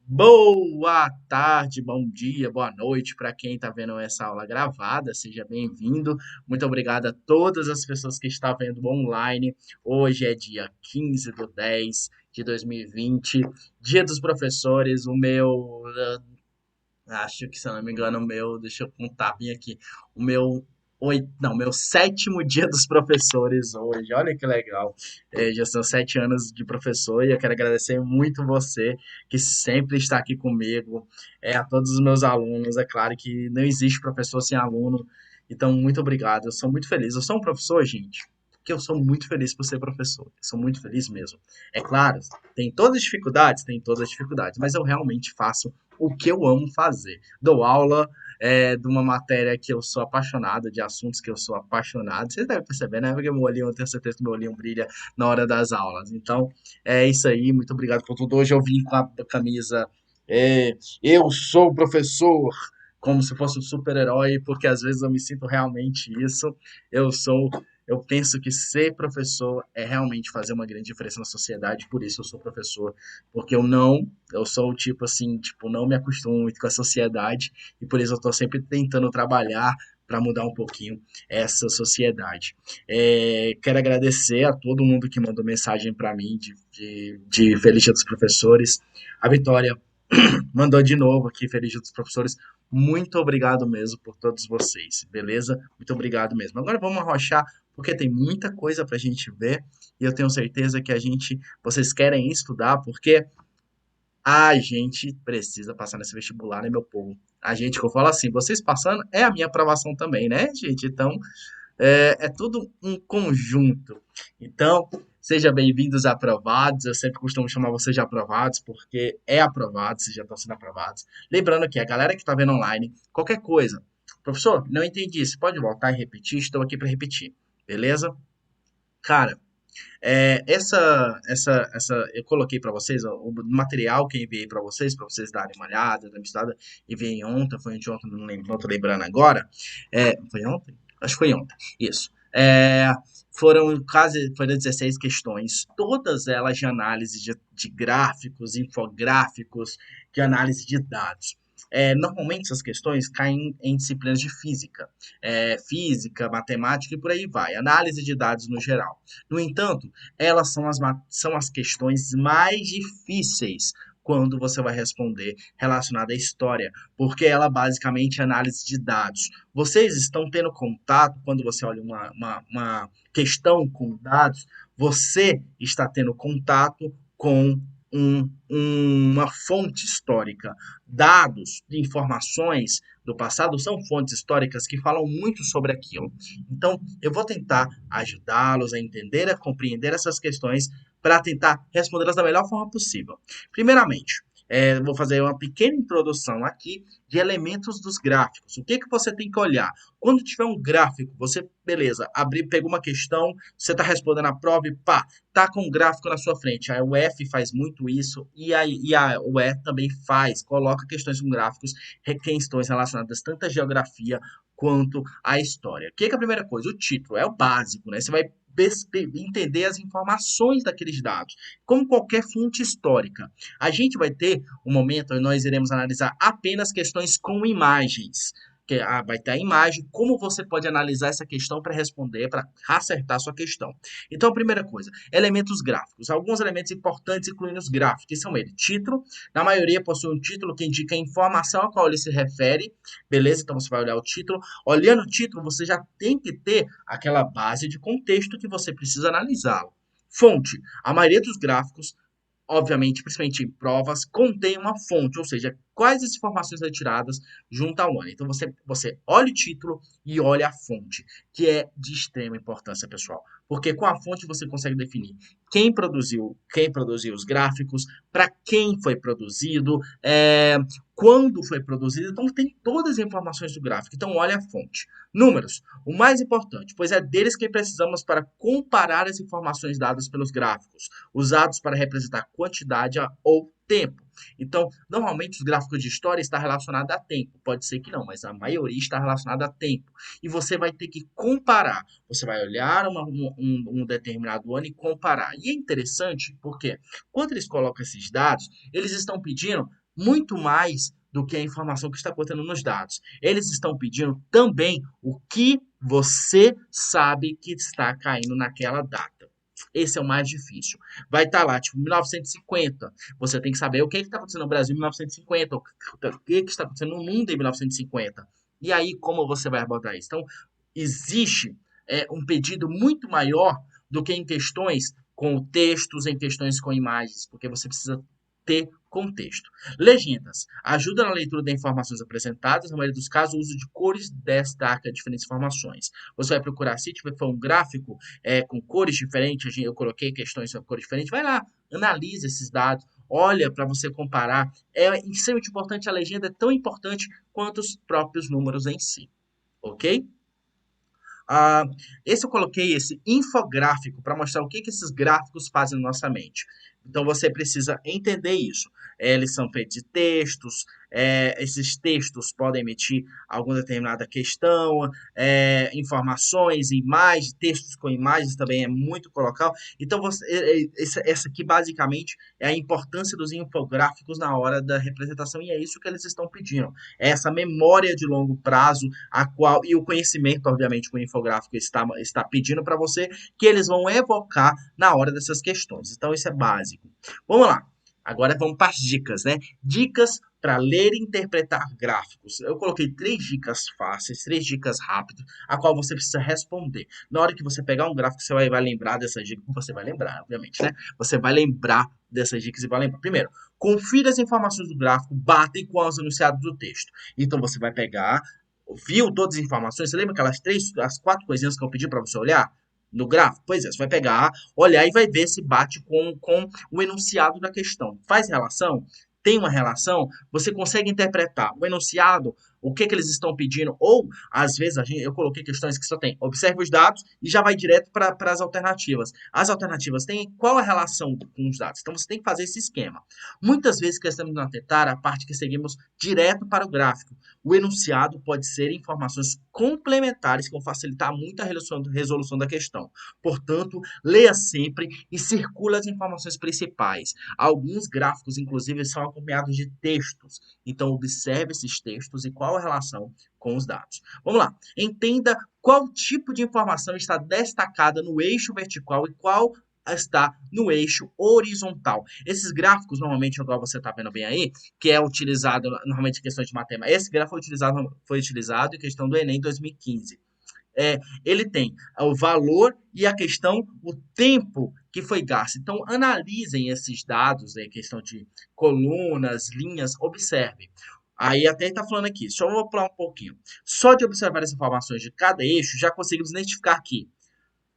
Boa tarde, bom dia, boa noite para quem está vendo essa aula gravada, seja bem-vindo. Muito obrigado a todas as pessoas que estão vendo online. Hoje é dia 15 de 10 de 2020, dia dos professores. Acho que, se eu não me engano, deixa eu contar bem aqui, o meu não, meu sétimo dia dos professores hoje. Olha que legal. Já são 7 anos de professor e eu quero agradecer muito você que sempre está aqui comigo, a todos os meus alunos. É claro que não existe professor sem aluno, então muito obrigado. Eu sou muito feliz. Eu sou um professor, gente, porque eu sou muito feliz por ser professor. Eu sou muito feliz mesmo. É claro, tem todas as dificuldades, mas eu realmente faço o que eu amo fazer. Dou aula de uma matéria que eu sou apaixonado, de assuntos que eu sou apaixonado. Vocês devem perceber, né? Porque meu olhinho, eu tenho certeza que meu olhinho brilha na hora das aulas. Então, é isso aí. Muito obrigado por tudo. Hoje eu vim com a camisa Eu sou professor, como se fosse um super-herói, porque às vezes eu me sinto realmente isso. Eu sou eu penso que ser professor é realmente fazer uma grande diferença na sociedade, por isso eu sou professor, porque eu sou o tipo assim, tipo, não me acostumo muito com a sociedade e por isso eu estou sempre tentando trabalhar para mudar um pouquinho essa sociedade. Quero agradecer a todo mundo que mandou mensagem para mim de Feliz Dia dos Professores. A Vitória mandou de novo aqui, Feliz Dia dos Professores. Muito obrigado mesmo por todos vocês, beleza? Muito obrigado mesmo. Agora vamos arrochar, porque tem muita coisa para a gente ver e eu tenho certeza que vocês querem estudar, porque a gente precisa passar nesse vestibular, né, meu povo? A gente, que eu falo assim, vocês passando é a minha aprovação também, né, gente? Então, é tudo um conjunto. Então, sejam bem-vindos a aprovados. Eu sempre costumo chamar vocês de aprovados, porque é aprovado, vocês já estão sendo aprovados. Lembrando que a galera que está vendo online, qualquer coisa, professor, não entendi, você pode voltar e repetir? Estou aqui para repetir, beleza? Cara, eu coloquei para vocês ó, o material que eu enviei para vocês darem uma olhada, dar uma estudada. Enviei ontem, foi ontem, não lembro, não tô lembrando agora. Foi ontem? Acho que foi ontem, isso. Foram 16 questões, todas elas de análise de gráficos, infográficos, de análise de dados. Normalmente essas questões caem em disciplinas de física, matemática e por aí vai, análise de dados no geral. No entanto, elas são as questões mais difíceis quando você vai responder relacionada à história, porque ela basicamente é análise de dados. Vocês estão tendo contato, quando você olha uma questão com dados, você está tendo contato com uma fonte histórica. Dados, informações do passado são fontes históricas que falam muito sobre aquilo. Então, eu vou tentar ajudá-los a entender, a compreender essas questões para tentar respondê-las da melhor forma possível. Primeiramente, vou fazer uma pequena introdução aqui de elementos dos gráficos. O que que você tem que olhar? Quando tiver um gráfico, você, beleza, pegou uma questão, você está respondendo a prova e pá, tá com um gráfico na sua frente. A UF faz muito isso e a UE também faz, coloca questões com gráficos, questões relacionadas tanto à geografia quanto à história. O que é a primeira coisa? O título é o básico, né? Você vai entender as informações daqueles dados, como qualquer fonte histórica. A gente vai ter um momento onde nós iremos analisar apenas questões com imagens. Vai ter a imagem, como você pode analisar essa questão para responder, para acertar a sua questão. Então, a primeira coisa, elementos gráficos. Alguns elementos importantes incluindo os gráficos, que são eles. Título, na maioria possui um título que indica a informação a qual ele se refere, beleza? Então, você vai olhar o título. Olhando o título, você já tem que ter aquela base de contexto que você precisa analisá-lo. Fonte, a maioria dos gráficos obviamente, principalmente em provas, contém uma fonte, ou seja, quais as informações retiradas junto ao ano. Então você olha o título e olha a fonte, que é de extrema importância, pessoal, porque com a fonte você consegue definir quem produziu os gráficos, para quem foi produzido, quando foi produzido, então tem todas as informações do gráfico. Então olha a fonte. Números, o mais importante, pois é deles que precisamos para comparar as informações dadas pelos gráficos usados para representar quantidade ou tempo. Então, normalmente os gráficos de história estão relacionados a tempo. Pode ser que não, mas a maioria está relacionada a tempo. E você vai ter que comparar. Você vai olhar um determinado ano e comparar. E é interessante porque, quando eles colocam esses dados, eles estão pedindo muito mais do que a informação que está contendo nos dados. Eles estão pedindo também o que você sabe que está caindo naquela data. Esse é o mais difícil. Vai estar lá, tipo, 1950. Você tem que saber o que está acontecendo no Brasil em 1950, o que está acontecendo no mundo em 1950. E aí, como você vai abordar isso? Então, existe um pedido muito maior do que em questões com textos, em questões com imagens, porque você precisa ter contexto. Legendas. Ajuda na leitura das informações apresentadas, na maioria dos casos, o uso de cores destaca diferentes informações. Você vai procurar, se tiver um gráfico com cores diferentes, eu coloquei questões sobre cores diferentes, vai lá, analisa esses dados, olha para você comparar. É extremamente importante, a legenda é tão importante quanto os próprios números em si, ok? Ah, esse eu coloquei esse infográfico para mostrar o que, que esses gráficos fazem na nossa mente. Então você precisa entender isso. Eles são feitos de textos, esses textos podem emitir alguma determinada questão, informações, imagens, textos com imagens também é muito colocar. Então essa aqui basicamente é a importância dos infográficos na hora da representação e é isso que eles estão pedindo. É essa memória de longo prazo a qual e o conhecimento, obviamente, que o infográfico está pedindo para você, que eles vão evocar na hora dessas questões. Então, isso é básico. Vamos lá. Agora vamos para as dicas, né? Dicas para ler e interpretar gráficos. Eu coloquei 3 dicas fáceis, 3 dicas rápidas, a qual você precisa responder. Na hora que você pegar um gráfico, você vai lembrar dessas dicas. Você vai lembrar, obviamente, né? Você vai lembrar dessas dicas e vai lembrar. Primeiro, confira as informações do gráfico, batem com os enunciados do texto. Então, você vai pegar, viu todas as informações? Você lembra aquelas 4 coisinhas que eu pedi para você olhar no gráfico? Pois é, você vai pegar, olhar e vai ver se bate com o enunciado da questão. Faz relação? Tem uma relação? Você consegue interpretar o enunciado, o que, que eles estão pedindo? Ou, às vezes, eu coloquei questões que só tem observe os dados e já vai direto para as alternativas. As alternativas têm qual a relação com os dados? Então, você tem que fazer esse esquema. Muitas vezes, questamos de atentar a parte que seguimos direto para o gráfico. O enunciado pode ser informações complementares que vão facilitar muito a resolução da questão. Portanto, leia sempre e circule as informações principais. Alguns gráficos, inclusive, são acompanhados de textos. Então, observe esses textos e qual a relação com os dados. Vamos lá. Entenda qual tipo de informação está destacada no eixo vertical e qual está no eixo horizontal. Esses gráficos, normalmente, igual você está vendo bem aí, que é utilizado normalmente em questões de matemática. Esse gráfico foi utilizado em questão do Enem 2015. Ele tem o valor e a questão, o tempo que foi gasto. Então, analisem esses dados, questão de colunas, linhas, observem. Aí até está falando aqui, só vou pular um pouquinho. Só de observar as informações de cada eixo, já conseguimos identificar que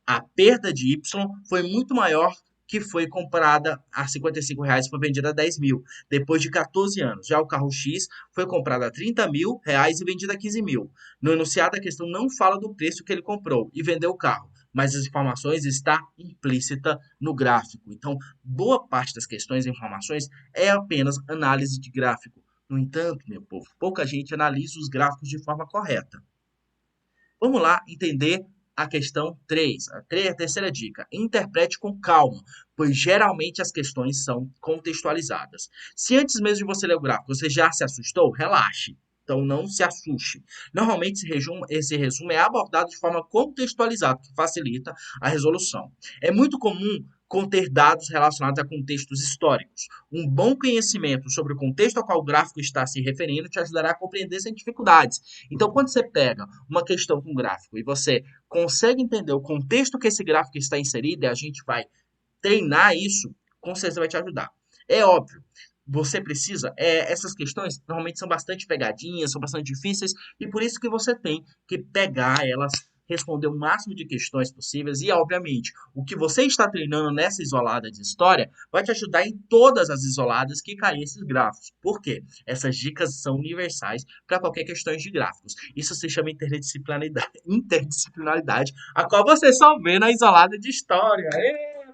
a perda de Y foi muito maior que foi comprada a R$ 55 e foi vendida a 10 mil, depois de 14 anos. Já o carro X foi comprado a R$ 30.000 e vendido a 15 mil. No enunciado, a questão não fala do preço que ele comprou e vendeu o carro, mas as informações está implícita no gráfico. Então, boa parte das questões e informações é apenas análise de gráfico. No entanto, meu povo, pouca gente analisa os gráficos de forma correta. Vamos lá entender a questão 3. A terceira dica. Interprete com calma, pois geralmente as questões são contextualizadas. Se antes mesmo de você ler o gráfico você já se assustou, relaxe. Então não se assuste. Normalmente esse resumo é abordado de forma contextualizada, que facilita a resolução. É muito comum conter dados relacionados a contextos históricos. Um bom conhecimento sobre o contexto ao qual o gráfico está se referindo te ajudará a compreender sem dificuldades. Então, quando você pega uma questão com gráfico e você consegue entender o contexto que esse gráfico está inserido e a gente vai treinar isso, com certeza vai te ajudar. É óbvio, você precisa, essas questões normalmente são bastante pegadinhas, são bastante difíceis, e por isso que você tem que pegar elas, responder o máximo de questões possíveis, e obviamente, o que você está treinando nessa isolada de história vai te ajudar em todas as isoladas que caírem esses gráficos. Por quê? Essas dicas são universais para qualquer questão de gráficos. Isso se chama interdisciplinaridade, a qual você só vê na isolada de história.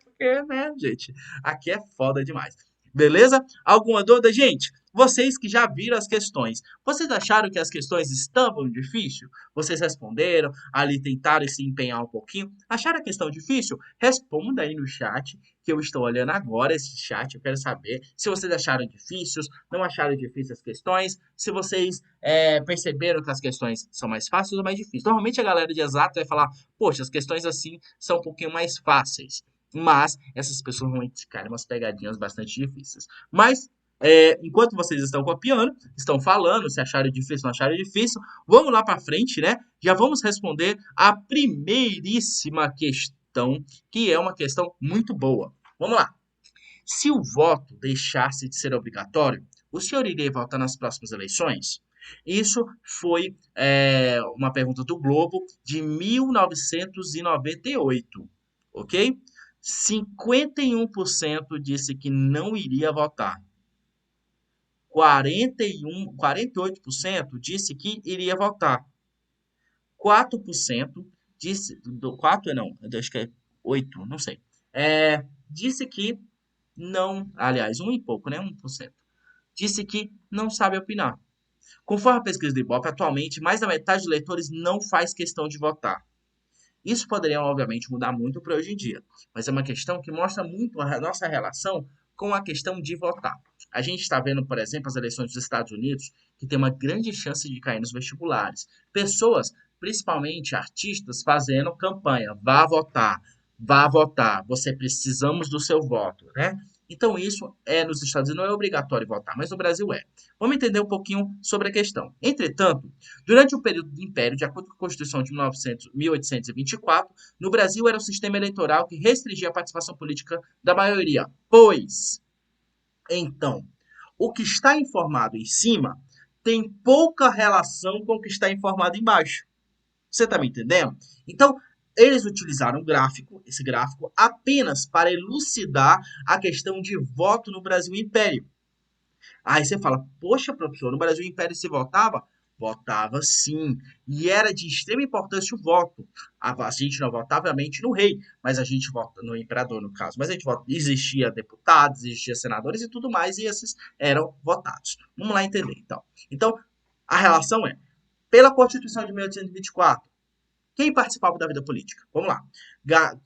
Porque, né, gente, aqui é foda demais. Beleza? Alguma dúvida, gente? Vocês que já viram as questões, vocês acharam que as questões estavam difíceis? Vocês responderam, ali tentaram se empenhar um pouquinho. Acharam a questão difícil? Responda aí no chat, que eu estou olhando agora esse chat. Eu quero saber se vocês acharam difíceis, não acharam difíceis as questões, se vocês perceberam que as questões são mais fáceis ou mais difíceis. Normalmente a galera de exato vai falar, poxa, as questões assim são um pouquinho mais fáceis. Mas essas pessoas realmente caem umas pegadinhas bastante difíceis. Mas, enquanto vocês estão copiando, estão falando, se acharam difícil, não acharam difícil, vamos lá para frente, né? Já vamos responder a primeiríssima questão, que é uma questão muito boa. Vamos lá. Se o voto deixasse de ser obrigatório, o senhor iria votar nas próximas eleições? Isso foi uma pergunta do Globo de 1998, ok? 51% disse que não iria votar. 48% disse que iria votar. 4% disse, 4 não, acho que é 8, não sei. Disse que não, aliás, um e pouco, né? 1%. Disse que não sabe opinar. Conforme a pesquisa do Ibope, atualmente, mais da metade dos eleitores não faz questão de votar. Isso poderia, obviamente, mudar muito para hoje em dia, mas é uma questão que mostra muito a nossa relação com a questão de votar. A gente está vendo, por exemplo, as eleições dos Estados Unidos, que tem uma grande chance de cair nos vestibulares. Pessoas, principalmente artistas, fazendo campanha, vá votar, você precisamos do seu voto, né? Então isso nos Estados Unidos não é obrigatório votar, mas no Brasil é. Vamos entender um pouquinho sobre a questão. Entretanto, durante o período do Império, de acordo com a Constituição de 1824, no Brasil era o sistema eleitoral que restringia a participação política da maioria. Pois, então, o que está informado em cima tem pouca relação com o que está informado embaixo. Você está me entendendo? Então, eles utilizaram esse gráfico, apenas para elucidar a questão de voto no Brasil Império. Aí você fala, poxa, professor, no Brasil Império se votava? Votava sim. E era de extrema importância o voto. A gente não votava, obviamente, no rei, mas a gente vota no imperador, no caso. Mas a gente vota, existia deputados, existia senadores e tudo mais, e esses eram votados. Vamos lá entender, então. Então, a relação é, pela Constituição de 1824, quem participava da vida política? Vamos lá.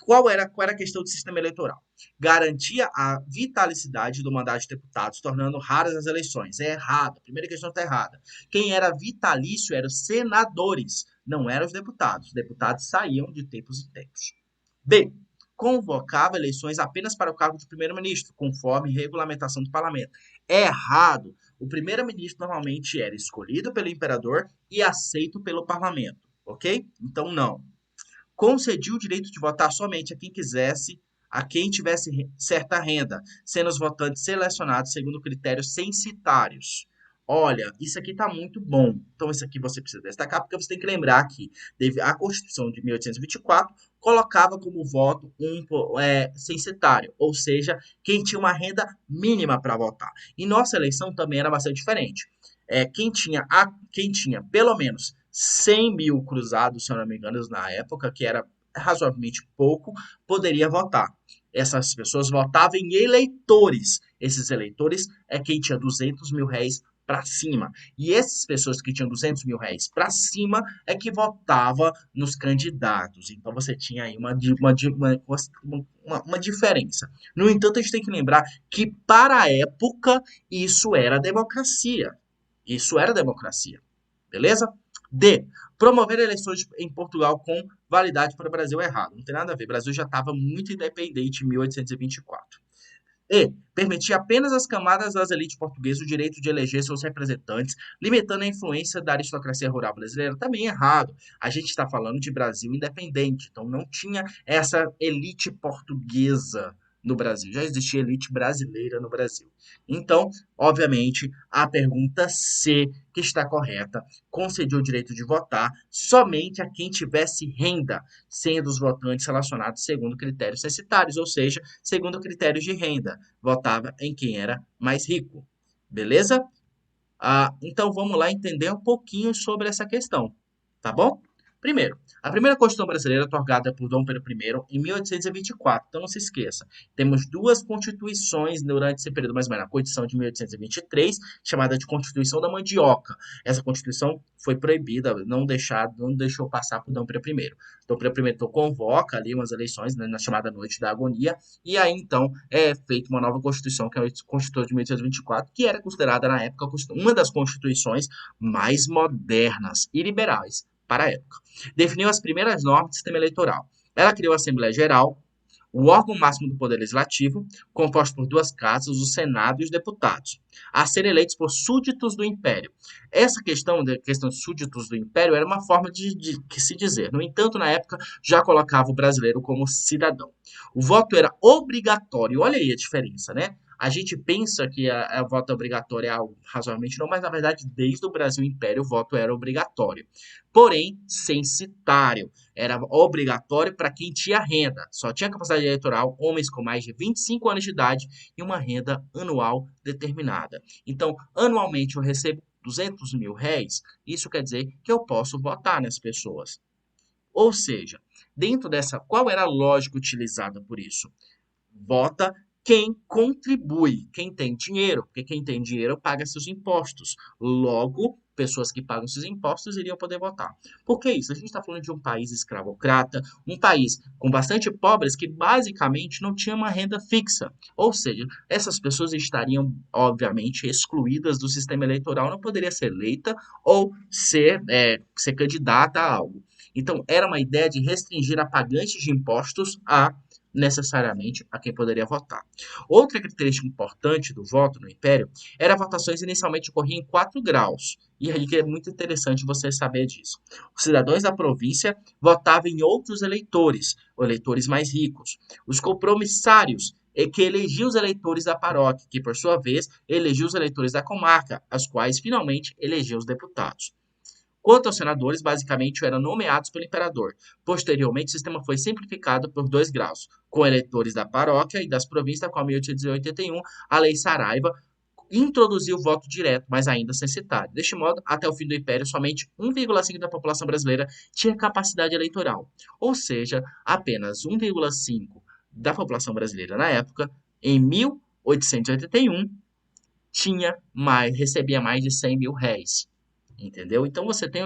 Qual era a questão do sistema eleitoral? Garantia a vitalicidade do mandato de deputados, tornando raras as eleições. É errado. A primeira questão está errada. Quem era vitalício eram os senadores, não eram os deputados. Os deputados saíam de tempos em tempos. B. Convocava eleições apenas para o cargo de primeiro-ministro, conforme regulamentação do parlamento. É errado. O primeiro-ministro normalmente era escolhido pelo imperador e aceito pelo parlamento. Ok? Então, não. Concedia o direito de votar somente a quem quisesse, a quem tivesse certa renda, sendo os votantes selecionados segundo critérios censitários. Olha, isso aqui está muito bom. Então, isso aqui você precisa destacar, porque você tem que lembrar que a Constituição de 1824 colocava como voto censitário, ou seja, quem tinha uma renda mínima para votar. E nossa eleição também era bastante diferente. Quem tinha pelo menos 100 mil cruzados, se eu não me engano, na época, que era razoavelmente pouco, poderia votar. Essas pessoas votavam em eleitores. Esses eleitores é quem tinha 200 mil réis para cima. E essas pessoas que tinham 200 mil réis para cima é que votava nos candidatos. Então você tinha aí uma diferença. No entanto, a gente tem que lembrar que, para a época, isso era democracia. Isso era democracia. Beleza? D. Promover eleições em Portugal com validade para o Brasil é errado. Não tem nada a ver. O Brasil já estava muito independente em 1824. E. Permitir apenas às camadas das elites portuguesas o direito de eleger seus representantes, limitando a influência da aristocracia rural brasileira. Também errado. A gente está falando de Brasil independente, então não tinha essa elite portuguesa no Brasil. Já existia elite brasileira no Brasil. Então, obviamente, a pergunta C, que está correta, concedeu o direito de votar somente a quem tivesse renda, sendo os votantes relacionados segundo critérios censitários, ou seja, segundo critérios de renda. Votava em quem era mais rico. Beleza? Então vamos lá entender um pouquinho sobre essa questão, tá bom? Primeiro, a primeira Constituição brasileira otorgada por Dom Pedro I em 1824. Então não se esqueça, temos duas constituições durante esse período mais ou menos. A Constituição de 1823, chamada de Constituição da Mandioca. Essa Constituição foi proibida, não deixou passar por Dom Pedro I. Dom Pedro I então convoca ali umas eleições, né, na chamada Noite da Agonia, e aí então é feita uma nova Constituição, que é a Constituição de 1824, que era considerada na época uma das constituições mais modernas e liberais para a época. Definiu as primeiras normas do sistema eleitoral. Ela criou a Assembleia Geral, o órgão máximo do Poder Legislativo, composto por duas casas, o Senado e os deputados, a serem eleitos por súditos do Império. Essa questão de súditos do Império era uma forma de que se dizer. No entanto, na época, já colocava o brasileiro como cidadão. O voto era obrigatório. Olha aí a diferença, né? A gente pensa que a voto obrigatório é algo razoavelmente não, mas na verdade, desde o Brasil Império, o voto era obrigatório. Porém, censitário. Era obrigatório para quem tinha renda. Só tinha capacidade eleitoral homens com mais de 25 anos de idade e uma renda anual determinada. Então, anualmente eu recebo 200 mil réis. Isso quer dizer que eu posso votar nas pessoas. Ou seja, dentro dessa, qual era a lógica utilizada por isso? Vota quem contribui, quem tem dinheiro, porque quem tem dinheiro paga seus impostos. Logo, pessoas que pagam seus impostos iriam poder votar. Por que isso? A gente está falando de um país escravocrata, um país com bastante pobres que basicamente não tinha uma renda fixa. Ou seja, essas pessoas estariam, obviamente, excluídas do sistema eleitoral, não poderia ser eleita ou ser candidata a algo. Então, era uma ideia de restringir a pagantes de impostos a necessariamente a quem poderia votar. Outra característica importante do voto no Império era votações inicialmente ocorriam em 4 graus. E aí que é muito interessante você saber disso. Os cidadãos da província votavam em outros eleitores, ou eleitores mais ricos. Os compromissários que elegiam os eleitores da paróquia, que por sua vez elegiam os eleitores da comarca, as quais finalmente elegiam os deputados. Quanto aos senadores, basicamente eram nomeados pelo imperador. Posteriormente, o sistema foi simplificado por 2 graus, com eleitores da paróquia e das províncias, com a 1881, a Lei Saraiva introduziu o voto direto, mas ainda censitário. Deste modo, até o fim do Império, somente 1,5% da população brasileira tinha capacidade eleitoral, ou seja, apenas 1,5% da população brasileira na época, em 1881, recebia mais de 100 mil réis. Entendeu? Então você tem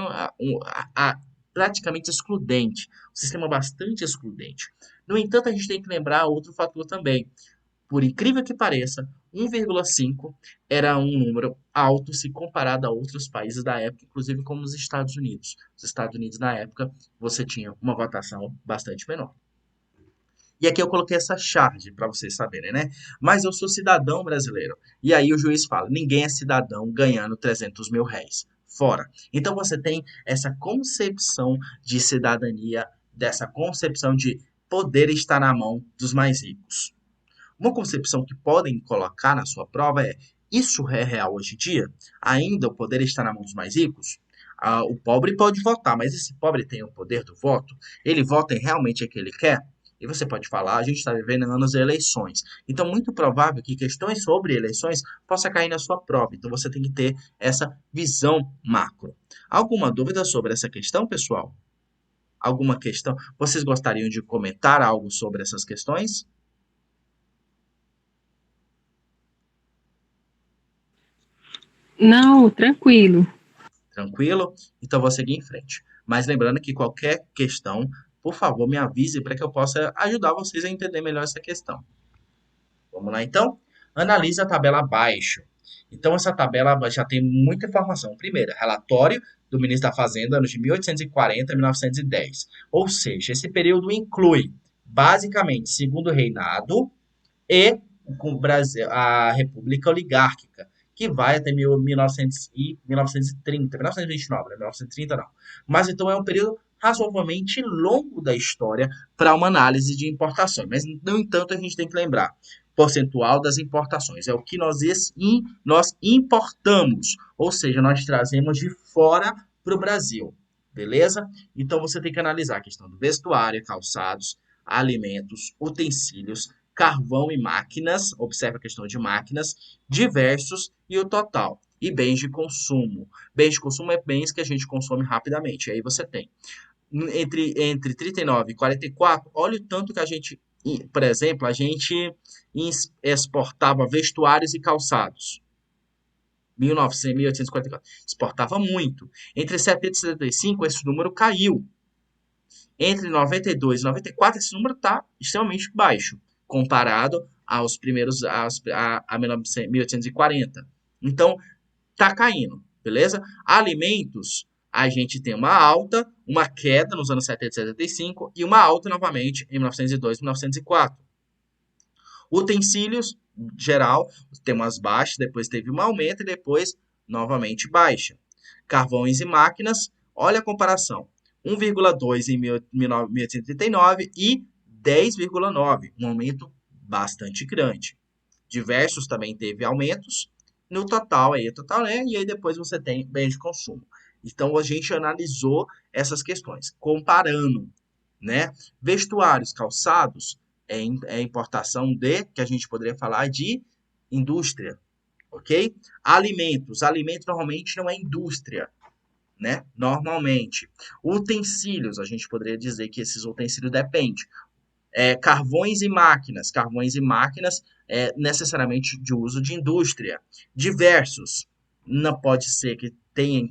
praticamente excludente, um sistema bastante excludente. No entanto, a gente tem que lembrar outro fator também. Por incrível que pareça, 1,5 era um número alto se comparado a outros países da época, inclusive como os Estados Unidos. Os Estados Unidos, na época, você tinha uma votação bastante menor. E aqui eu coloquei essa charge para vocês saberem, né? Mas eu sou cidadão brasileiro. E aí o juiz fala: ninguém é cidadão ganhando 300 mil réis. Fora. Então você tem essa concepção de cidadania, dessa concepção de poder estar na mão dos mais ricos. Uma concepção que podem colocar na sua prova é: isso é real hoje em dia? Ainda o poder está na mão dos mais ricos? O pobre pode votar, mas esse pobre tem o poder do voto? Ele vota em realmente o que ele quer? E você pode falar, a gente está vivendo anos de eleições. Então, muito provável que questões sobre eleições possa cair na sua prova. Então, você tem que ter essa visão macro. Alguma dúvida sobre essa questão, pessoal? Alguma questão? Vocês gostariam de comentar algo sobre essas questões? Não, tranquilo. Tranquilo? Então, vou seguir em frente. Mas lembrando que qualquer questão, por favor, me avise para que eu possa ajudar vocês a entender melhor essa questão. Vamos lá, então? Analise a tabela abaixo. Então, essa tabela já tem muita informação. Primeiro, relatório do ministro da Fazenda, anos de 1840 a 1910. Ou seja, esse período inclui, basicamente, segundo reinado e com o Brasil, a República Oligárquica, que vai até 1930, 1929, né? 1930 não. Mas então é um período razoavelmente longo da história para uma análise de importações. Mas, no entanto, a gente tem que lembrar, percentual das importações é o que nós importamos, ou seja, nós trazemos de fora para o Brasil, beleza? Então você tem que analisar a questão do vestuário, calçados, alimentos, utensílios, carvão e máquinas, observe a questão de máquinas, diversos e o total. E bens de consumo. Bens de consumo é bens que a gente consome rapidamente. Aí você tem entre 39 e 44, olha o tanto que a gente, por exemplo, a gente exportava vestuários e calçados. 1900, 1844. Exportava muito. Entre 70 e 75, esse número caiu. Entre 92 e 94, esse número está extremamente baixo, comparado aos primeiros, a 1840. Então, está caindo, beleza? Alimentos, a gente tem uma alta, uma queda nos anos 70 e 75 e uma alta novamente em 1902 e 1904. Utensílios, geral, tem umas baixas, depois teve um aumento e depois novamente baixa. Carvões e máquinas, olha a comparação. 1,2 em 1839 e 10,9, um aumento bastante grande. Diversos também teve aumentos, no total, né? E aí depois você tem bens de consumo. Então a gente analisou essas questões, comparando, né? Vestuários, calçados, é importação de, que a gente poderia falar de indústria, ok? Alimentos normalmente não é indústria, né? Normalmente. Utensílios, a gente poderia dizer que esses utensílios dependem. Carvões e máquinas necessariamente de uso de indústria. Diversos, não pode ser que tenha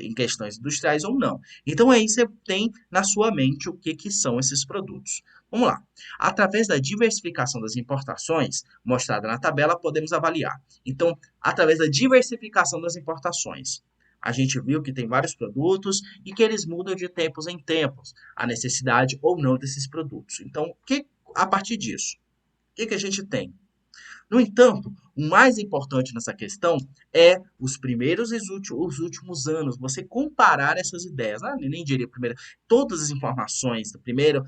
em questões industriais ou não. Então aí você tem na sua mente o que são esses produtos. Vamos lá. Através da diversificação das importações, mostrada na tabela, podemos avaliar. Então, através da diversificação das importações, a gente viu que tem vários produtos e que eles mudam de tempos em tempos, a necessidade ou não desses produtos. Então, a partir disso, o que a gente tem? No entanto, o mais importante nessa questão é os primeiros e os últimos anos, você comparar essas ideias. Nem diria primeiro, todas as informações, do primeiro,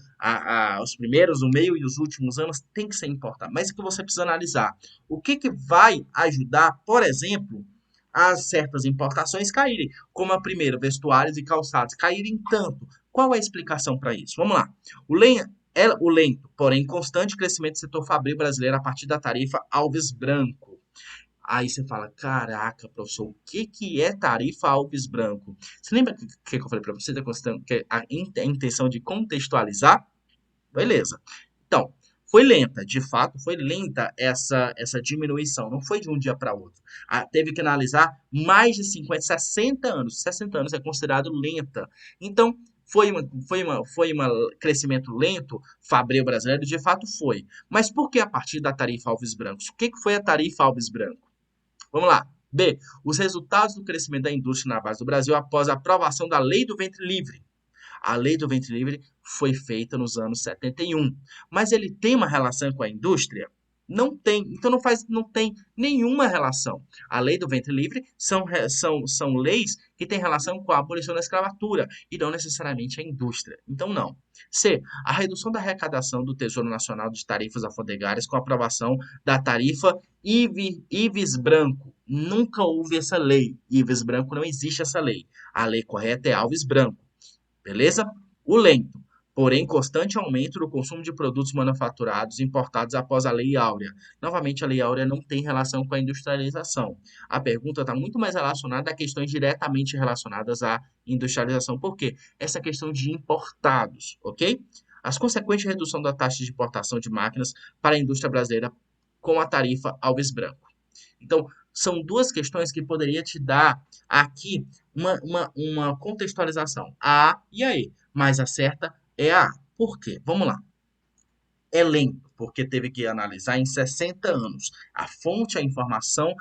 os primeiros, o meio e os últimos anos tem que ser importante, mas é que você precisa analisar o que vai ajudar, por exemplo, a certas importações caírem, como a primeira, vestuários e calçados, caírem tanto. Qual é a explicação para isso? Vamos lá. O lento, porém constante crescimento do setor fabril brasileiro a partir da tarifa Alves Branco. Aí você fala, caraca, professor, o que é tarifa Alves Branco? Você lembra que eu falei para você, que a intenção de contextualizar? Beleza. Então, foi lenta, de fato, foi lenta essa diminuição, não foi de um dia para outro. Teve que analisar mais de 50, 60 anos. 60 anos é considerado lenta. Então, foi um crescimento lento, Fabril brasileiro, de fato foi. Mas por que a partir da tarifa Alves Brancos? O que foi a tarifa Alves Branco? Vamos lá. B. Os resultados do crescimento da indústria na base do Brasil após a aprovação da Lei do Ventre Livre. A Lei do Ventre Livre foi feita nos anos 71. Mas ele tem uma relação com a indústria? Não tem. Então não tem nenhuma relação. A Lei do Ventre Livre são leis que têm relação com a abolição da escravatura e não necessariamente a indústria. Então não. C. A redução da arrecadação do Tesouro Nacional de Tarifas Alfandegárias com a aprovação da tarifa Ives Branco. Nunca houve essa lei. Ives Branco não existe essa lei. A lei correta é Alves Branco. Beleza? O lento, porém constante aumento do consumo de produtos manufaturados importados após a Lei Áurea. Novamente, a Lei Áurea não tem relação com a industrialização. A pergunta está muito mais relacionada a questões diretamente relacionadas à industrialização. Por quê? Essa questão de importados, ok? As consequentes redução da taxa de importação de máquinas para a indústria brasileira com a tarifa Alves Branco. Então, são duas questões que poderia te dar aqui uma contextualização. A e a E, mas a certa é a A. Por quê? Vamos lá. É lento, porque teve que analisar em 60 anos. A fonte, a informação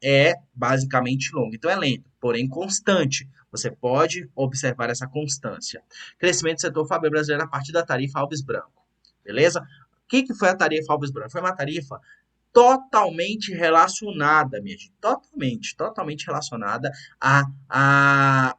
é basicamente longa. Então é lento, porém constante. Você pode observar essa constância. Crescimento do setor fabril brasileiro a partir da tarifa Alves Branco. Beleza? O que foi a tarifa Alves Branco? Foi uma tarifa totalmente relacionada, minha gente, totalmente relacionada a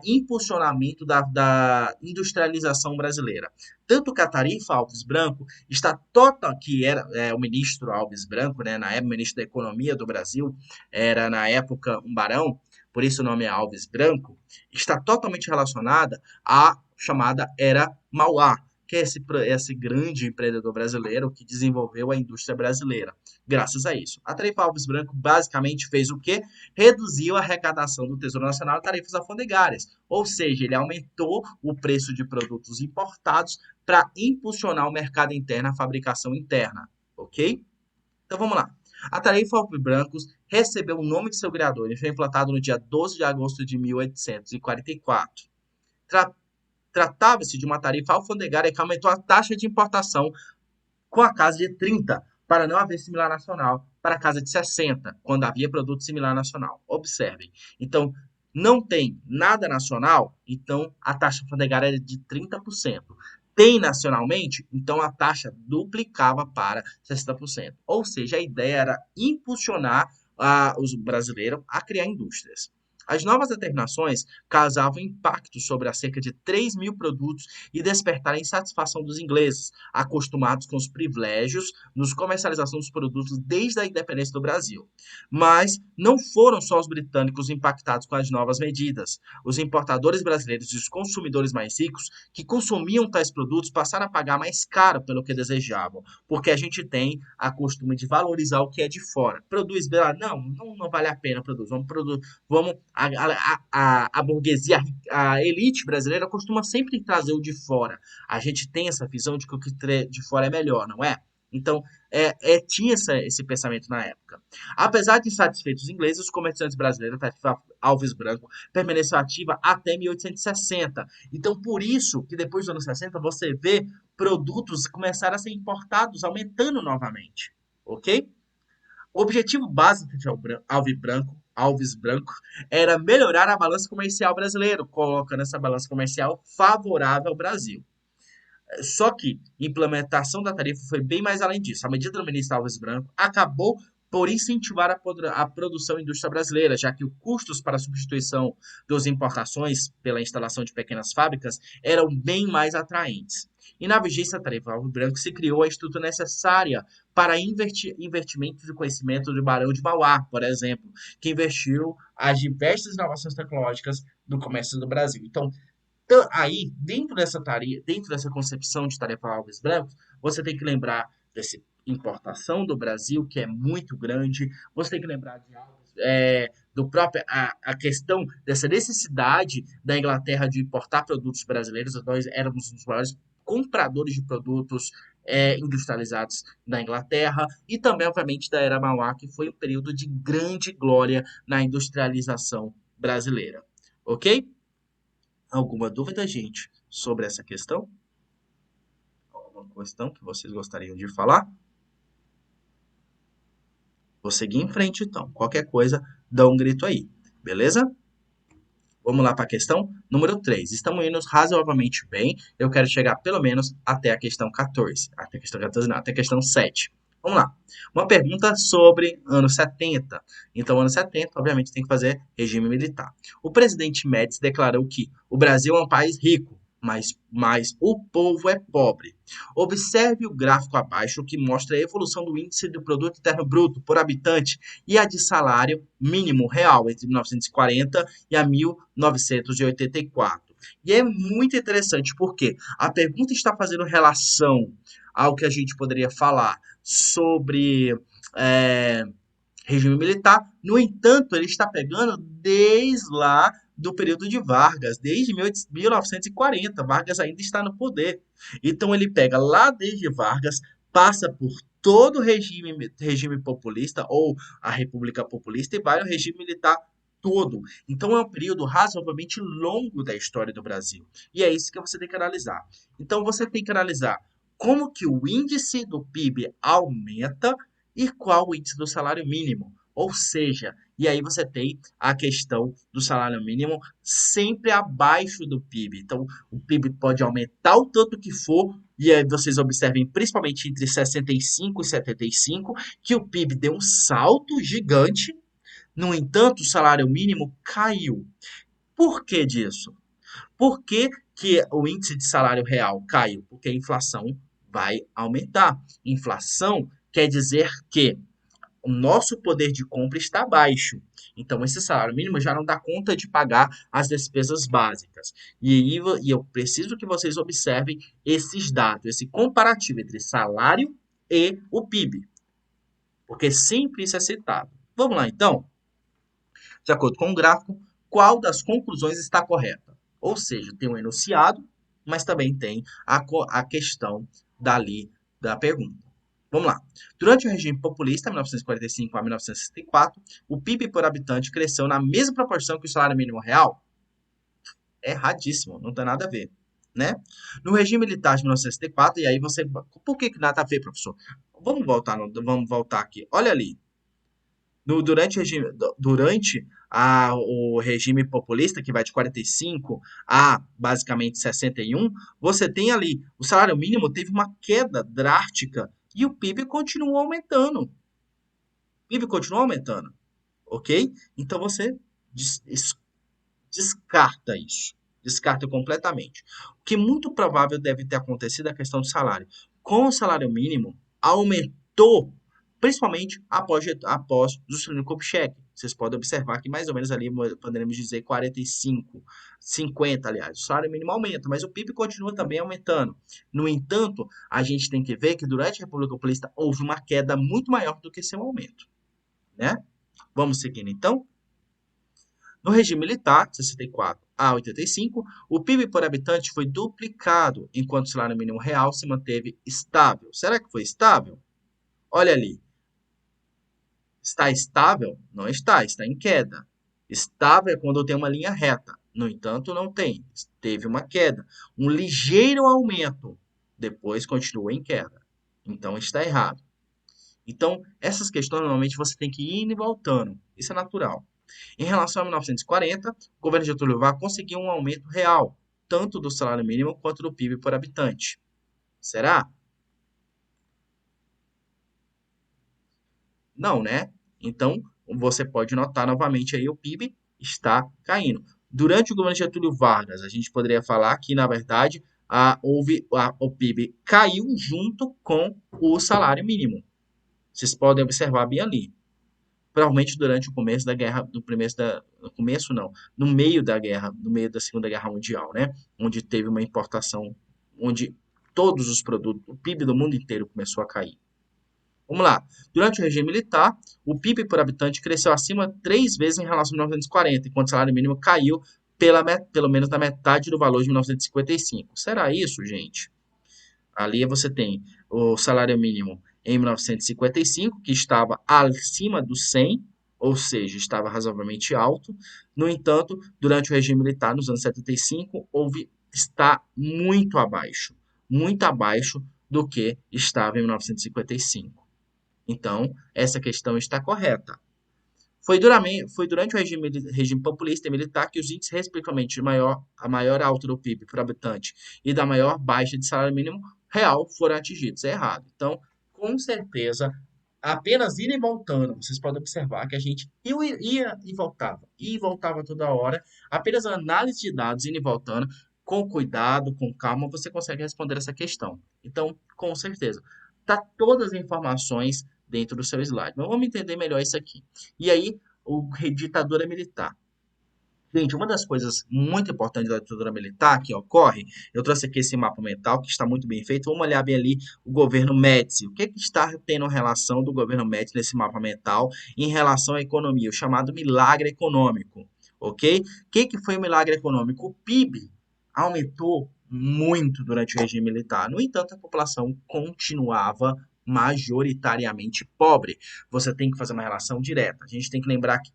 impulsionamento da industrialização brasileira. Tanto que a tarifa Alves Branco está total, que era o ministro Alves Branco, né, na época, ministro da Economia do Brasil, era na época um barão, por isso o nome é Alves Branco, está totalmente relacionada à chamada Era Mauá, que é esse grande empreendedor brasileiro que desenvolveu a indústria brasileira. Graças a isso. A tarifa Alves Branco basicamente fez o quê? Reduziu a arrecadação do Tesouro Nacional em tarifas alfandegárias. Ou seja, ele aumentou o preço de produtos importados para impulsionar o mercado interno, a fabricação interna. Ok? Então vamos lá. A tarifa Alves Brancos recebeu o nome de seu criador e foi implantado no dia 12 de agosto de 1844. Tratava-se de uma tarifa alfandegária que aumentou a taxa de importação com a casa de 30, para não haver similar nacional, para a casa de 60, quando havia produto similar nacional. Observem. Então, não tem nada nacional, então a taxa alfandegária é de 30%. Tem nacionalmente, então a taxa duplicava para 60%. Ou seja, a ideia era impulsionar os brasileiros a criar indústrias. As novas determinações causavam impacto sobre a cerca de 3 mil produtos e despertaram a insatisfação dos ingleses, acostumados com os privilégios nos comercialização dos produtos desde a independência do Brasil. Mas não foram só os britânicos impactados com as novas medidas. Os importadores brasileiros e os consumidores mais ricos que consumiam tais produtos passaram a pagar mais caro pelo que desejavam, porque a gente tem a costume de valorizar o que é de fora. Produz, não vale a pena produzir, vamos a burguesia, a elite brasileira costuma sempre trazer o de fora. A gente tem essa visão de que o que de fora é melhor, não é? Então, tinha esse pensamento na época. Apesar de insatisfeitos os ingleses, os comerciantes brasileiros, a tarifa Alves Branco, permaneceu ativa até 1860. Então, por isso que depois dos anos 60, você vê produtos começaram a ser importados, aumentando novamente. Ok? O objetivo básico de Alves Branco era melhorar a balança comercial brasileira, colocando essa balança comercial favorável ao Brasil. Só que a implementação da tarifa foi bem mais além disso. A medida do ministro Alves Branco acabou por incentivar a produção e indústria brasileira, já que os custos para a substituição das importações pela instalação de pequenas fábricas eram bem mais atraentes. E na vigência da tarifa Alves Branco se criou a estrutura necessária para investimentos de conhecimento do Barão de Mauá, por exemplo, que investiu as diversas inovações tecnológicas do comércio do Brasil. Então, aí, dentro dessa concepção de tarefa Alves Brancos, você tem que lembrar dessa importação do Brasil, que é muito grande, você tem que lembrar de do próprio a questão dessa necessidade da Inglaterra de importar produtos brasileiros. Nós éramos um dos maiores compradores de produtos industrializados da Inglaterra e também, obviamente, da Era Mauá, que foi um período de grande glória na industrialização brasileira. Ok? Alguma dúvida, gente, sobre essa questão? Alguma questão que vocês gostariam de falar? Vou seguir em frente, então. Qualquer coisa, dá um grito aí, beleza? Vamos lá para a questão número 3. Estamos indo razoavelmente bem. Eu quero chegar pelo menos até a questão 14. Até a questão 14 não, até a questão 7. Vamos lá. Uma pergunta sobre anos 70. Então, anos 70, obviamente, tem que fazer regime militar. O presidente Médici declarou que o Brasil é um país rico, mas o povo é pobre. Observe o gráfico abaixo que mostra a evolução do índice do produto interno bruto por habitante e a de salário mínimo real entre 1940 e a 1984. E é muito interessante porque a pergunta está fazendo relação ao que a gente poderia falar sobre regime militar. No entanto, ele está pegando desde lá do período de Vargas, desde 1940. Vargas ainda está no poder. Então, ele pega lá desde Vargas, passa por todo o regime populista ou a República Populista e vai ao regime militar todo. Então, é um período razoavelmente longo da história do Brasil. E é isso que você tem que analisar. Então, você tem que analisar como que o índice do PIB aumenta e qual o índice do salário mínimo. Ou seja, e aí você tem a questão do salário mínimo sempre abaixo do PIB. Então, o PIB pode aumentar o tanto que for, e aí vocês observem, principalmente entre 65 e 75, que o PIB deu um salto gigante. No entanto, o salário mínimo caiu. Por que disso? Por que, que o índice de salário real caiu? Porque a inflação vai aumentar. Inflação quer dizer que o nosso poder de compra está baixo. Então, esse salário mínimo já não dá conta de pagar as despesas básicas. E eu preciso que vocês observem esses dados, esse comparativo entre salário e o PIB, porque sempre isso é citado. Vamos lá, então? De acordo com o gráfico, qual das conclusões está correta? Ou seja, tem um enunciado, mas também tem a questão dali da pergunta. Vamos lá. Durante o regime populista, 1945 a 1964, o PIB por habitante cresceu na mesma proporção que o salário mínimo real? Erradíssimo, não tem nada a ver, né? No regime militar de 1964, e aí você... Por que nada a ver, professor? Vamos voltar aqui. Olha ali. Durante o regime populista, que vai de 45 a basicamente 61, você tem ali, o salário mínimo teve uma queda drástica e o PIB continuou aumentando. O PIB continuou aumentando, ok? Então você descarta isso. Descarta completamente. O que muito provável deve ter acontecido é a questão do salário. Com o salário mínimo, aumentou, principalmente após Juscelino Kubitschek. Vocês podem observar que mais ou menos ali, poderemos dizer 45, 50, aliás. O salário mínimo aumenta, mas o PIB continua também aumentando. No entanto, a gente tem que ver que durante a República Populista houve uma queda muito maior do que seu aumento, né? Vamos seguindo então. No regime militar, 64 a 85, o PIB por habitante foi duplicado, enquanto o salário mínimo real se manteve estável. Será que foi estável? Olha ali. Está estável? Não está, está em queda. Estável é quando tem uma linha reta. No entanto, não tem. Teve uma queda. Um ligeiro aumento. Depois continua em queda. Então está errado. Então, essas questões normalmente você tem que ir indo e voltando. Isso é natural. Em relação a 1940, o governo de Getúlio Vargas conseguiu um aumento real, tanto do salário mínimo quanto do PIB por habitante. Será? Não, né? Então, você pode notar novamente aí o PIB está caindo. Durante o governo de Getúlio Vargas, a gente poderia falar que, na verdade, o PIB caiu junto com o salário mínimo. Vocês podem observar bem ali. Provavelmente durante o começo da guerra, no começo não, no meio da guerra, no meio da Segunda Guerra Mundial, né? Onde teve uma importação, onde todos os produtos, o PIB do mundo inteiro começou a cair. Vamos lá. Durante o regime militar, o PIB por habitante cresceu acima 3 vezes em relação a 1940, enquanto o salário mínimo caiu pelo menos na metade do valor de 1955. Será isso, gente? Ali você tem o salário mínimo em 1955, que estava acima do 100, ou seja, estava razoavelmente alto. No entanto, durante o regime militar, nos anos 75, está muito abaixo do que estava em 1955. Então, essa questão está correta. Foi durante o regime populista e militar que os índices, respectivamente, a maior alta do PIB por habitante e da maior baixa de salário mínimo real foram atingidos. É errado. Então, com certeza, apenas indo e voltando, vocês podem observar que a gente ia e voltava toda hora. Apenas a análise de dados indo e voltando, com cuidado, com calma, você consegue responder essa questão. Então, com certeza, tá todas as informações dentro do seu slide. Mas vamos entender melhor isso aqui. E aí, ditadura militar. Gente, uma das coisas muito importantes da ditadura militar que ocorre, eu trouxe aqui esse mapa mental que está muito bem feito. Vamos olhar bem ali o governo Médici. O que, que está tendo relação do governo Médici nesse mapa mental em relação à economia? O chamado milagre econômico, ok? O que foi o milagre econômico? O PIB aumentou muito durante o regime militar. No entanto, a população continuava majoritariamente pobre. Você tem que fazer uma relação direta. A gente tem que lembrar que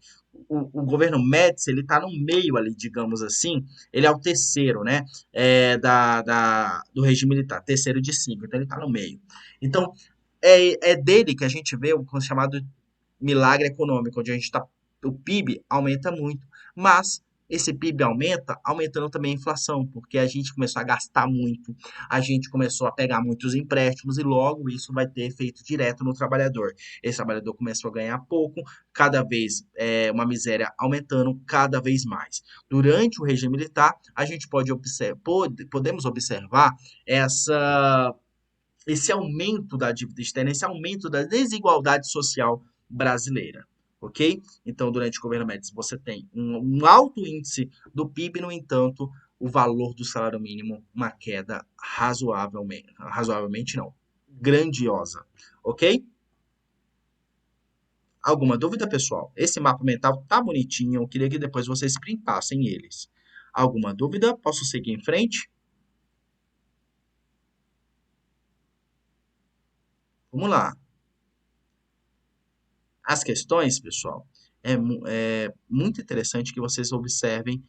o governo Médici, ele está no meio ali, digamos assim, ele é o terceiro, né, do regime militar, terceiro de cinco, então ele está no meio. Então, é dele que a gente vê o chamado milagre econômico, onde o PIB aumenta muito, mas esse PIB aumenta, aumentando também a inflação, porque a gente começou a gastar muito, a gente começou a pegar muitos empréstimos e logo isso vai ter efeito direto no trabalhador. Esse trabalhador começou a ganhar pouco, cada vez uma miséria aumentando cada vez mais. Durante o regime militar, a gente podemos observar esse aumento da dívida externa, esse aumento da desigualdade social brasileira, ok? Então, durante o governo Médici, você tem um alto índice do PIB, no entanto, o valor do salário mínimo, uma queda razoavelmente não, grandiosa, ok? Alguma dúvida, pessoal? Esse mapa mental tá bonitinho, eu queria que depois vocês printassem eles. Alguma dúvida? Posso seguir em frente? Vamos lá. As questões, pessoal, é muito interessante que vocês observem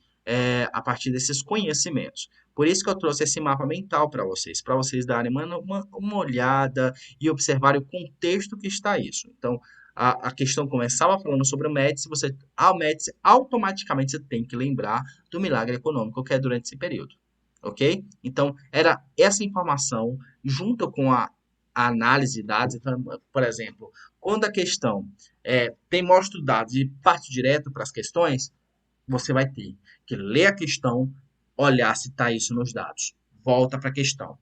a partir desses conhecimentos. Por isso que eu trouxe esse mapa mental para vocês darem uma olhada e observarem o contexto que está isso. Então, a questão começava falando sobre o Médici, ao Médici, automaticamente você tem que lembrar do milagre econômico que é durante esse período. Ok? Então, era essa informação, junto com a análise de dados, então, por exemplo, quando a questão tem mostra dados e parte direto para as questões, você vai ter que ler a questão, olhar se está isso nos dados. Volta para a questão.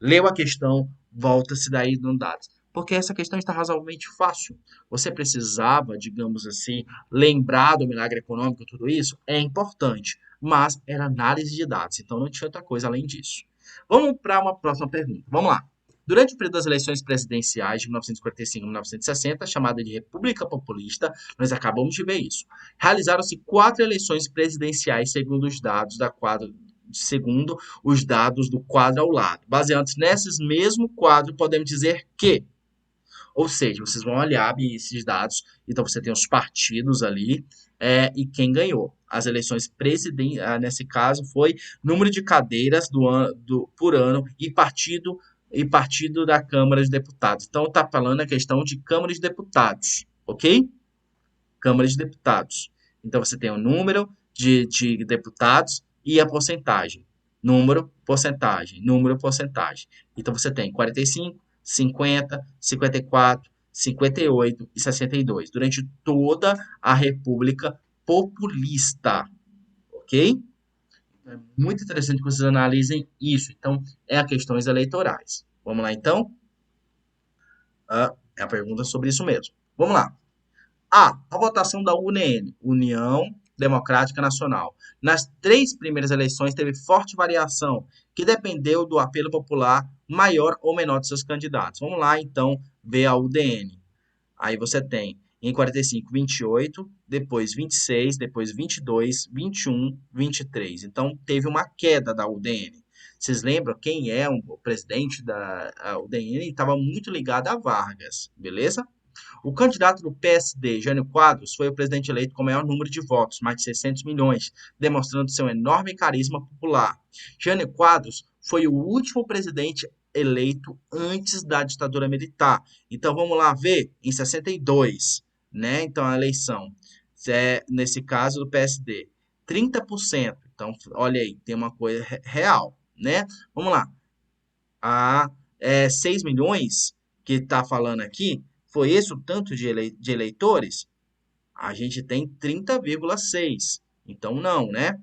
Leu a questão, volta se daí nos dados. Porque essa questão está razoavelmente fácil. Você precisava, digamos assim, lembrar do milagre econômico, tudo isso é importante, mas era análise de dados, então não tinha outra coisa além disso. Vamos para uma próxima pergunta. Vamos lá. Durante o período das eleições presidenciais de 1945 a 1960, chamada de República Populista, nós acabamos de ver isso. Realizaram-se 4 eleições presidenciais segundo os dados do quadro ao lado. Baseados nesses mesmo quadro, podemos dizer que, ou seja, vocês vão olhar esses dados, então você tem os partidos ali e quem ganhou. As eleições presidenciais, nesse caso, foi número de cadeiras por ano e partido da Câmara de Deputados. Então, está falando a questão de Câmara de Deputados, ok? Câmara de Deputados. Então, você tem o número de deputados e a porcentagem. Número, porcentagem. Então, você tem 45, 50, 54, 58 e 62. Durante toda a República Populista, ok? É muito interessante que vocês analisem isso. Então, é a questões eleitorais. Vamos lá, então? É a pergunta sobre isso mesmo. Vamos lá. A votação da UNN, União Democrática Nacional. Nas 3 primeiras eleições teve forte variação, que dependeu do apelo popular maior ou menor de seus candidatos. Vamos lá, então, ver a UDN. Aí você tem em 45, 28, depois 26, depois 22, 21, 23. Então, teve uma queda da UDN. Vocês lembram quem é o presidente da UDN? Estava muito ligado a Vargas, beleza? O candidato do PSD, Jânio Quadros, foi o presidente eleito com o maior número de votos, mais de 600 milhões, demonstrando seu enorme carisma popular. Jânio Quadros foi o último presidente eleito antes da ditadura militar. Então vamos lá ver em 62, né? Então a eleição, nesse caso do PSD, 30%. Então, olha aí, tem uma coisa real, né? Vamos lá. A 6 milhões que está falando aqui, foi esse o tanto de eleitores? A gente tem 30,6. Então, não, né?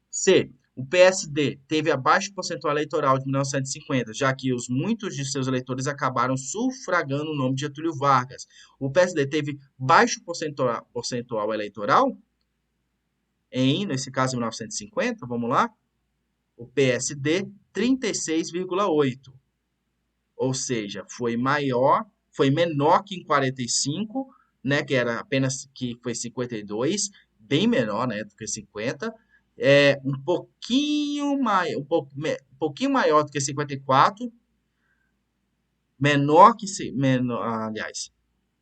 C. O PSD teve a baixa percentual eleitoral de 1950, já que muitos de seus eleitores acabaram sufragando o nome de Getúlio Vargas. O PSD teve baixo percentual eleitoral nesse caso, 1950, vamos lá? O PSD, 36,8. Ou seja, foi menor que em 45, né, que era apenas que foi 52, bem menor, né, do que 50, um pouquinho mais, um pouquinho maior do que 54, menor que aliás,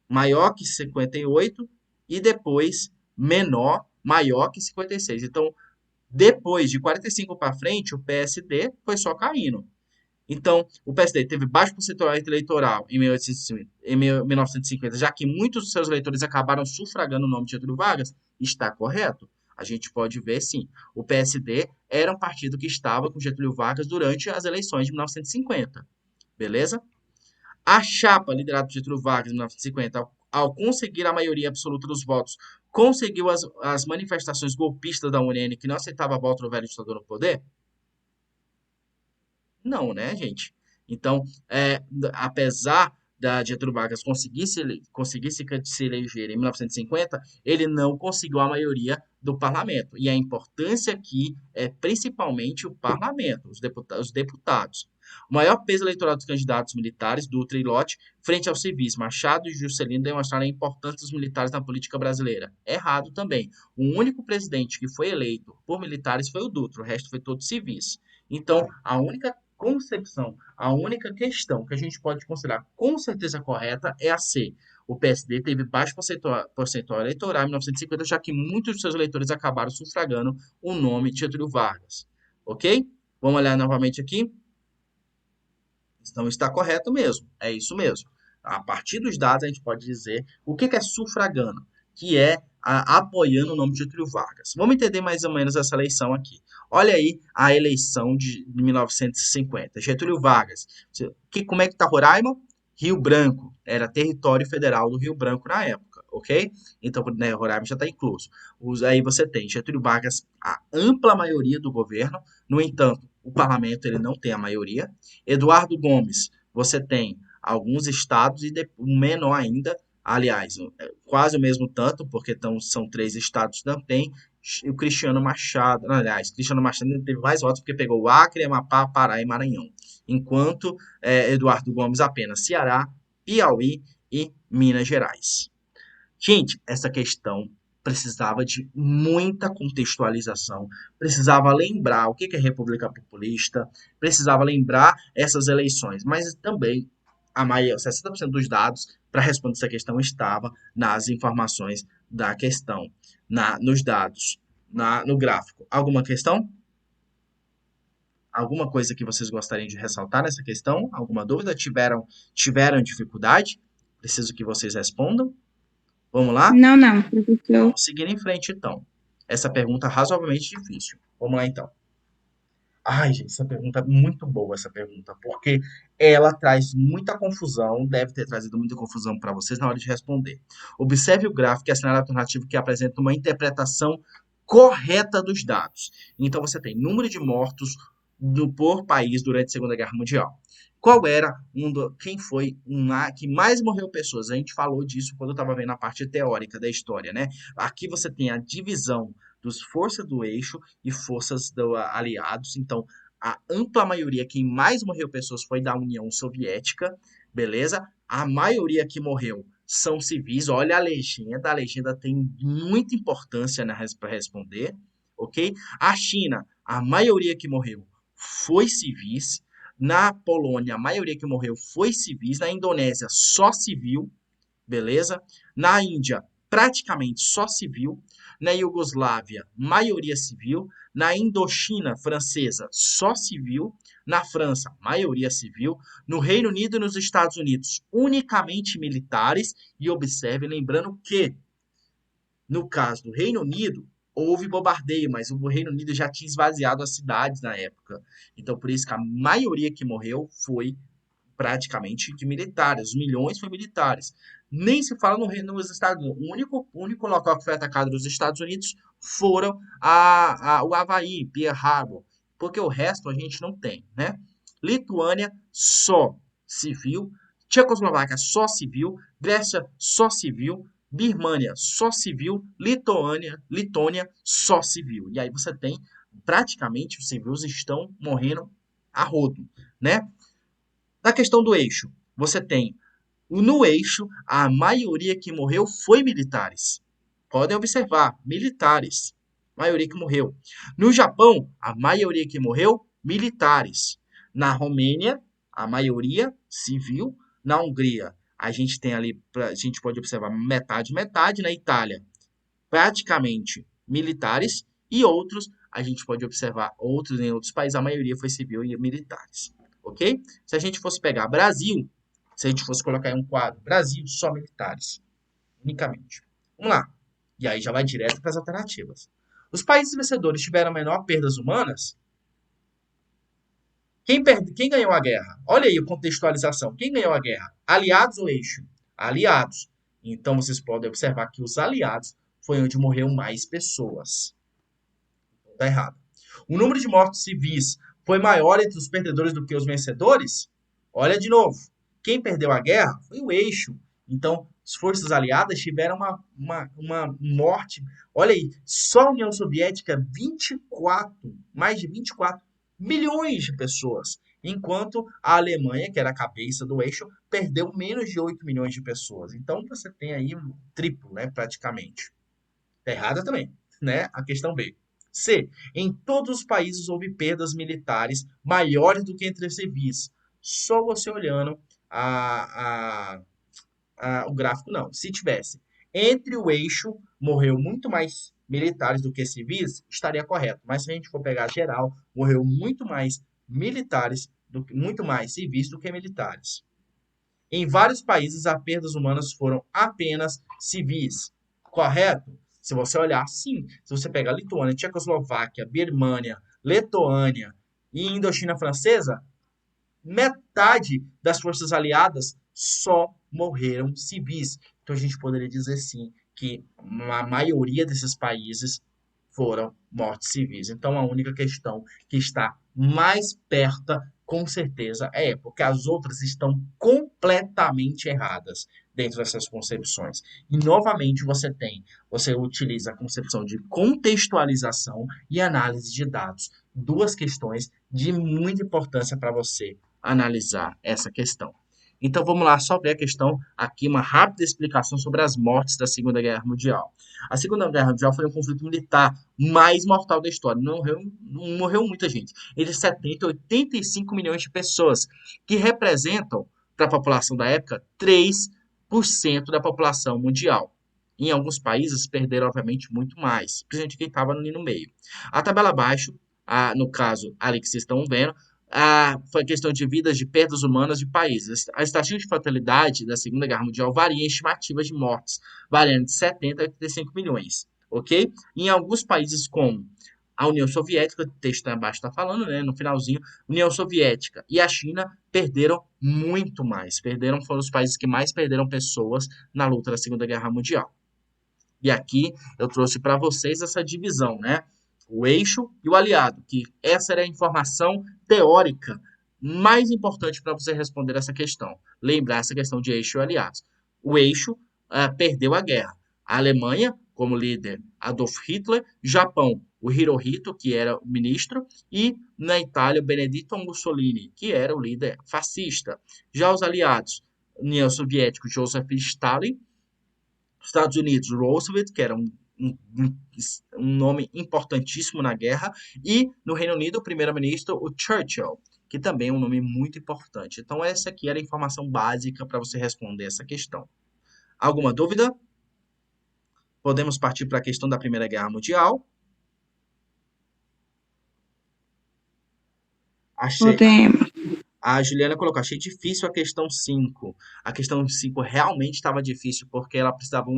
maior que 58 e depois maior que 56. Então, depois de 45 para frente, o PSD foi só caindo. Então, o PSD teve baixo percentual eleitoral em 1950, já que muitos dos seus eleitores acabaram sufragando o nome de Getúlio Vargas. Está correto? A gente pode ver, sim. O PSD era um partido que estava com Getúlio Vargas durante as eleições de 1950. Beleza? A chapa liderada por Getúlio Vargas em 1950, ao conseguir a maioria absoluta dos votos, conseguiu as manifestações golpistas da UNN que não aceitava a volta do velho ditador no poder? Não, né, gente? Então, apesar da Getúlio Vargas conseguisse se eleger em 1950, ele não conseguiu a maioria do parlamento. E a importância aqui é principalmente o parlamento, os deputados. O maior peso eleitoral dos candidatos militares, Dutra e Lott, frente aos civis, Machado e Juscelino demonstraram a importância dos militares na política brasileira. Errado também. O único presidente que foi eleito por militares foi o Dutra, o resto foi todos civis. Então, a única concepção, a única questão que a gente pode considerar com certeza correta é a C. O PSD teve baixo percentual eleitoral em 1950, já que muitos de seus eleitores acabaram sufragando o nome de Getúlio Vargas. Ok? Vamos olhar novamente aqui. Então está correto mesmo, é isso mesmo. A partir dos dados a gente pode dizer o que é sufragando, que é apoiando o nome de Getúlio Vargas. Vamos entender mais ou menos essa eleição aqui. Olha aí a eleição de 1950. Getúlio Vargas. Como é que está Roraima? Rio Branco. Era território federal do Rio Branco na época, ok? Então, né, Roraima já está incluso. Aí você tem Getúlio Vargas, a ampla maioria do governo. No entanto, o parlamento ele não tem a maioria. Eduardo Gomes, você tem alguns estados e um menor ainda, aliás, quase o mesmo tanto, porque são 3 estados também. O Cristiano Machado, aliás, Cristiano Machado teve mais votos porque pegou o Acre, Amapá, Pará e Maranhão. Enquanto Eduardo Gomes apenas Ceará, Piauí e Minas Gerais. Gente, essa questão precisava de muita contextualização, precisava lembrar o que é República Populista, precisava lembrar essas eleições, mas também a maioria, 60% dos dados para responder essa questão estava nas informações da questão, nos dados, no gráfico. Alguma questão? Alguma coisa que vocês gostariam de ressaltar nessa questão? Alguma dúvida? Tiveram dificuldade? Preciso que vocês respondam. Vamos lá? Não, não, professor. Vamos seguir em frente, então. Essa pergunta é razoavelmente difícil. Vamos lá, então. Ai, gente, essa pergunta é muito boa, essa pergunta, porque ela traz muita confusão, deve ter trazido muita confusão para vocês na hora de responder. Observe o gráfico e a cenário alternativo que apresenta uma interpretação correta dos dados. Então, você tem número de mortos por país durante a Segunda Guerra Mundial. Qual era quem foi que mais morreu pessoas? A gente falou disso quando eu estava vendo a parte teórica da história, né? Aqui você tem a divisão dos forças do eixo e forças aliados. Então, a ampla maioria, quem mais morreu pessoas foi da União Soviética, beleza? A maioria que morreu são civis. Olha a legenda tem muita importância para responder, ok? A China, a maioria que morreu foi civis. Na Polônia, a maioria que morreu foi civis. Na Indonésia, só civil, beleza? Na Índia, praticamente só civil. Na Iugoslávia, maioria civil. Na Indochina francesa, só civil. Na França, maioria civil. No Reino Unido e nos Estados Unidos, unicamente militares. E observe, lembrando que, no caso do Reino Unido, houve bombardeio, mas o Reino Unido já tinha esvaziado as cidades na época. Então, por isso que a maioria que morreu foi praticamente de militares, os milhões foram militares. Nem se fala nos Estados Unidos. O único local que foi atacado nos Estados Unidos foram o Havaí, Pearl Harbor, porque o resto a gente não tem, né? Lituânia, só civil. Tchecoslováquia, só civil. Grécia, só civil. Birmânia, só civil. Letônia, só civil. E aí você tem, praticamente, os civis estão morrendo a rodo, né? Na questão do eixo, você tem no eixo, a maioria que morreu foi militares. Podem observar, militares. Maioria que morreu. No Japão, a maioria que morreu, militares. Na Romênia, a maioria civil. Na Hungria, a gente tem ali, a gente pode observar metade, metade. Na Itália, praticamente militares. E outros, a gente pode observar outros em outros países, a maioria foi civil e militares. Ok? Se a gente fosse pegar Brasil, se a gente fosse colocar em um quadro, Brasil, só militares, unicamente. Vamos lá. E aí já vai direto para as alternativas. Os países vencedores tiveram menor perdas humanas? Quem ganhou a guerra? Olha aí a contextualização. Quem ganhou a guerra? Aliados ou eixo? Aliados. Então vocês podem observar que os aliados foi onde morreu mais pessoas. Está errado. O número de mortos civis foi maior entre os perdedores do que os vencedores? Olha de novo. quem perdeu a guerra foi o eixo. Então, as forças aliadas tiveram uma morte. Olha aí, só a União Soviética, mais de 24 milhões de pessoas. Enquanto a Alemanha, que era a cabeça do eixo, perdeu menos de 8 milhões de pessoas. Então, você tem aí um triplo, né, praticamente. Tá errada também, né? A questão B. C. Em todos os países houve perdas militares maiores do que entre civis. Só você olhando a, o gráfico, não. Se tivesse entre o eixo, morreu muito mais militares do que civis, estaria correto. Mas se a gente for pegar geral, morreu muito mais militares, muito mais civis do que militares. Em vários países, as perdas humanas foram apenas civis. Correto? Se você olhar, sim. Se você pegar Lituânia, Tchecoslováquia, Birmânia, Letônia e Indochina Francesa, metade das forças aliadas só morreram civis. Então a gente poderia dizer sim que a maioria desses países foram mortes civis. Então a única questão que está mais perto, com certeza, porque as outras estão completamente erradas dentro dessas concepções. E novamente você utiliza a concepção de contextualização e análise de dados, duas questões de muita importância para você analisar essa questão. Então vamos lá, só ver a questão aqui, uma rápida explicação sobre as mortes da Segunda Guerra Mundial. A Segunda Guerra Mundial foi um conflito militar mais mortal da história. Não morreu muita gente. Entre 70 e 85 milhões de pessoas, que representam, para a população da época, 3% da população mundial. Em alguns países perderam, obviamente, muito mais, principalmente quem estava ali no meio. A tabela abaixo, no caso ali que vocês estão vendo, foi questão de vidas, de perdas humanas de países. A estatística de fatalidade da Segunda Guerra Mundial varia em estimativas de mortes, variando de 70 a 85 milhões, ok? Em alguns países como a União Soviética, o texto abaixo está falando, né, no finalzinho, União Soviética e a China perderam muito mais. Foram os países que mais perderam pessoas na luta da Segunda Guerra Mundial. E aqui eu trouxe para vocês essa divisão, né? O eixo e o aliado, que essa era a informação teórica mais importante para você responder essa questão. Lembrar essa questão de eixo e aliados. O eixo perdeu a guerra. A Alemanha, como líder, Adolf Hitler. Japão, o Hirohito, que era o ministro. E na Itália, Benedetto Mussolini, que era o líder fascista. Já os aliados, União Soviética, Joseph Stalin. Estados Unidos, Roosevelt, que era um nome importantíssimo na guerra, e no Reino Unido, o primeiro-ministro, o Churchill, que também é um nome muito importante. Então, essa aqui era a informação básica para você responder essa questão. Alguma dúvida? Podemos partir para a questão da Primeira Guerra Mundial. Achei, Podemos. a Juliana colocou, achei difícil a questão 5. A questão 5 realmente estava difícil, porque ela precisava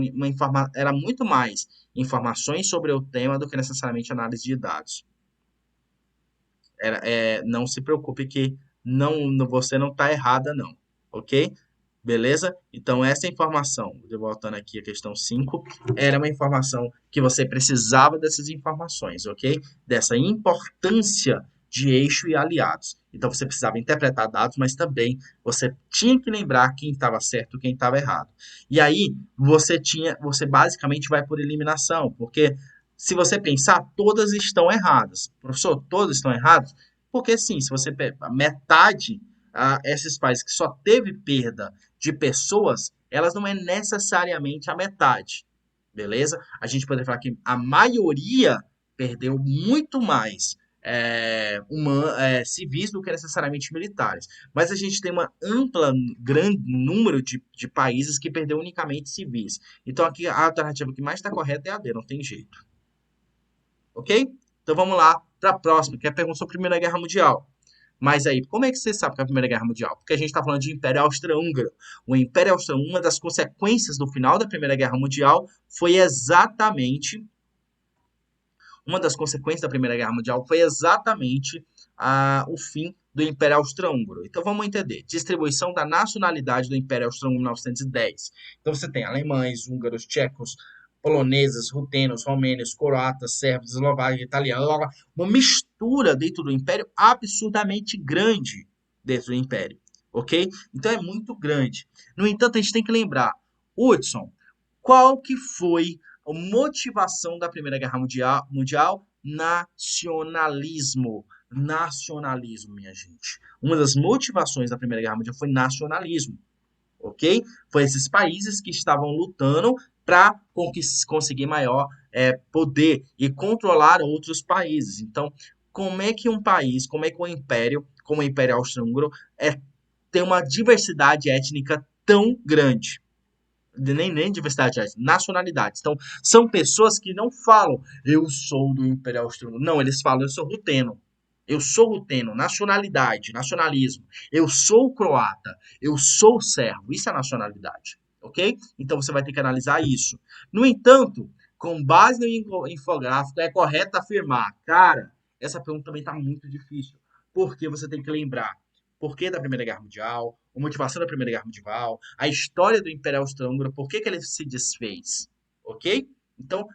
era muito mais informações sobre o tema do que necessariamente análise de dados. Não se preocupe que você não está errada, não. Ok? Beleza? Então, essa informação, voltando aqui à questão 5, era uma informação que você precisava dessas informações, ok? Dessa importância de eixo e aliados. Então, você precisava interpretar dados, mas também você tinha que lembrar quem estava certo e quem estava errado. E aí, você basicamente vai por eliminação, porque se você pensar, todas estão erradas. Professor, todas estão erradas? Porque sim, se você metade, esses países que só teve perda de pessoas, elas não é necessariamente a metade, beleza? A gente pode falar que a maioria perdeu muito mais civis do que necessariamente militares. Mas a gente tem uma grande número de países que perdeu unicamente civis. Então aqui a alternativa que mais está correta é a D, não tem jeito. Ok? Então vamos lá para a próxima, que é a pergunta sobre a Primeira Guerra Mundial. Mas aí, como é que você sabe que é a Primeira Guerra Mundial? Porque a gente está falando de Império Austro-Húngaro. O Império Austro-Húngaro, uma das consequências do final da Primeira Guerra Mundial foi exatamente uma das consequências da Primeira Guerra Mundial foi exatamente o fim do Império Austro-Húngaro. Então vamos entender. Distribuição da nacionalidade do Império Austro-Húngaro em 1910. Então você tem alemães, húngaros, tchecos, poloneses, rutenos, romênios, croatas, sérvios, eslovacos, italianos, uma mistura dentro do Império absurdamente grande dentro do Império. ok? Então é muito grande. No entanto, a gente tem que lembrar, Hudson, qual que foi a motivação da Primeira Guerra Mundial? Nacionalismo. Nacionalismo, minha gente. Uma das motivações da Primeira Guerra Mundial foi nacionalismo, ok? Foi esses países que estavam lutando para conseguir maior poder e controlar outros países. Então, como é que um país, como é que um império, como o Império Austro-Húngaro, tem uma diversidade étnica tão grande? Nem diversidade étnica, nacionalidades. Então, são pessoas que não falam, eu sou do Império Austro-Húngaro. Não, eles falam, eu sou ruteno. Eu sou ruteno, nacionalidade, nacionalismo. Eu sou croata, eu sou servo. Isso é nacionalidade, ok? Então você vai ter que analisar isso. No entanto, com base no infográfico, é correto afirmar, cara, essa pergunta também está muito difícil, porque você tem que lembrar porquê da Primeira Guerra Mundial, a motivação da Primeira Guerra Mundial, a história do Império Austro-Húngaro, por que ele se desfez, ok? Então,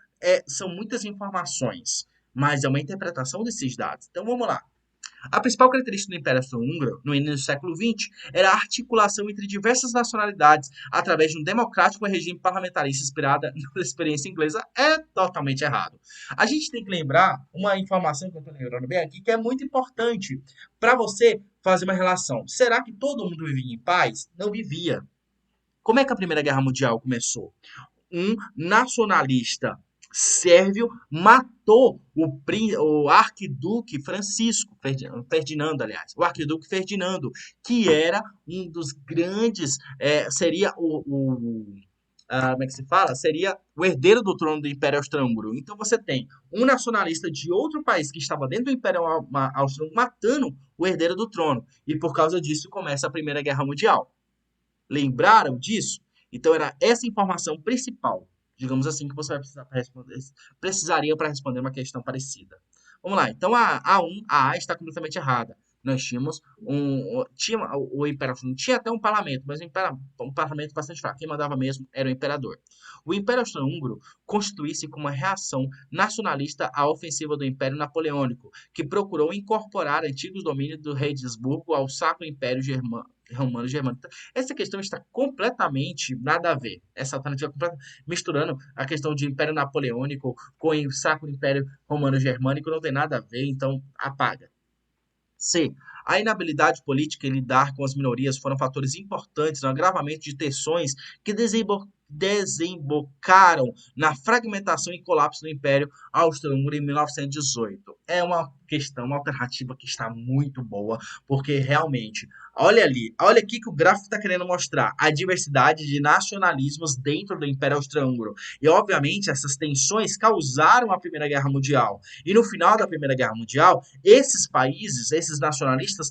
são muitas informações, mas é uma interpretação desses dados. Então, vamos lá. A principal característica do Império Austro-Húngaro, no início do século XX, era a articulação entre diversas nacionalidades através de um democrático regime parlamentarista inspirada na experiência inglesa. É totalmente errado. A gente tem que lembrar uma informação que eu estou lembrando bem aqui, que é muito importante para você fazer uma relação. Será que todo mundo vivia em paz? Não vivia. Como é que a Primeira Guerra Mundial começou? Um nacionalista sérvio matou o arquiduque Francisco, Ferdinando, aliás, o arquiduque Ferdinando, que era um dos grandes, seria como é que se fala? Seria o herdeiro do trono do Império Austro-Húngaro. Então você tem um nacionalista de outro país que estava dentro do Império Austro-Húngaro matando o herdeiro do trono. E por causa disso começa a Primeira Guerra Mundial. Lembraram disso? Então era essa informação principal, digamos assim, que você vai precisar para responder, precisaria para responder uma questão parecida. Vamos lá. Então a A está completamente errada. Nós tínhamos o imperador não tinha até um parlamento, mas um parlamento bastante fraco. Quem mandava mesmo era o imperador. O Império Austro-Húngaro constituísse como uma reação nacionalista à ofensiva do Império Napoleônico, que procurou incorporar antigos domínios do rei de Habsburgo ao Sacro Império Romano-Germânico. Essa questão está completamente nada a ver. Essa alternativa misturando a questão de Império Napoleônico com o Sacro Império Romano-Germânico não tem nada a ver, então apaga. C. A inabilidade política em lidar com as minorias foram fatores importantes no agravamento de tensões que desembocaram na fragmentação e colapso do Império Austro-Húngaro em 1918. É uma questão, uma alternativa que está muito boa, porque realmente, olha ali, olha aqui que o gráfico está querendo mostrar a diversidade de nacionalismos dentro do Império Austro-Húngaro. E, obviamente, essas tensões causaram a Primeira Guerra Mundial. E no final da Primeira Guerra Mundial, esses países, esses nacionalistas,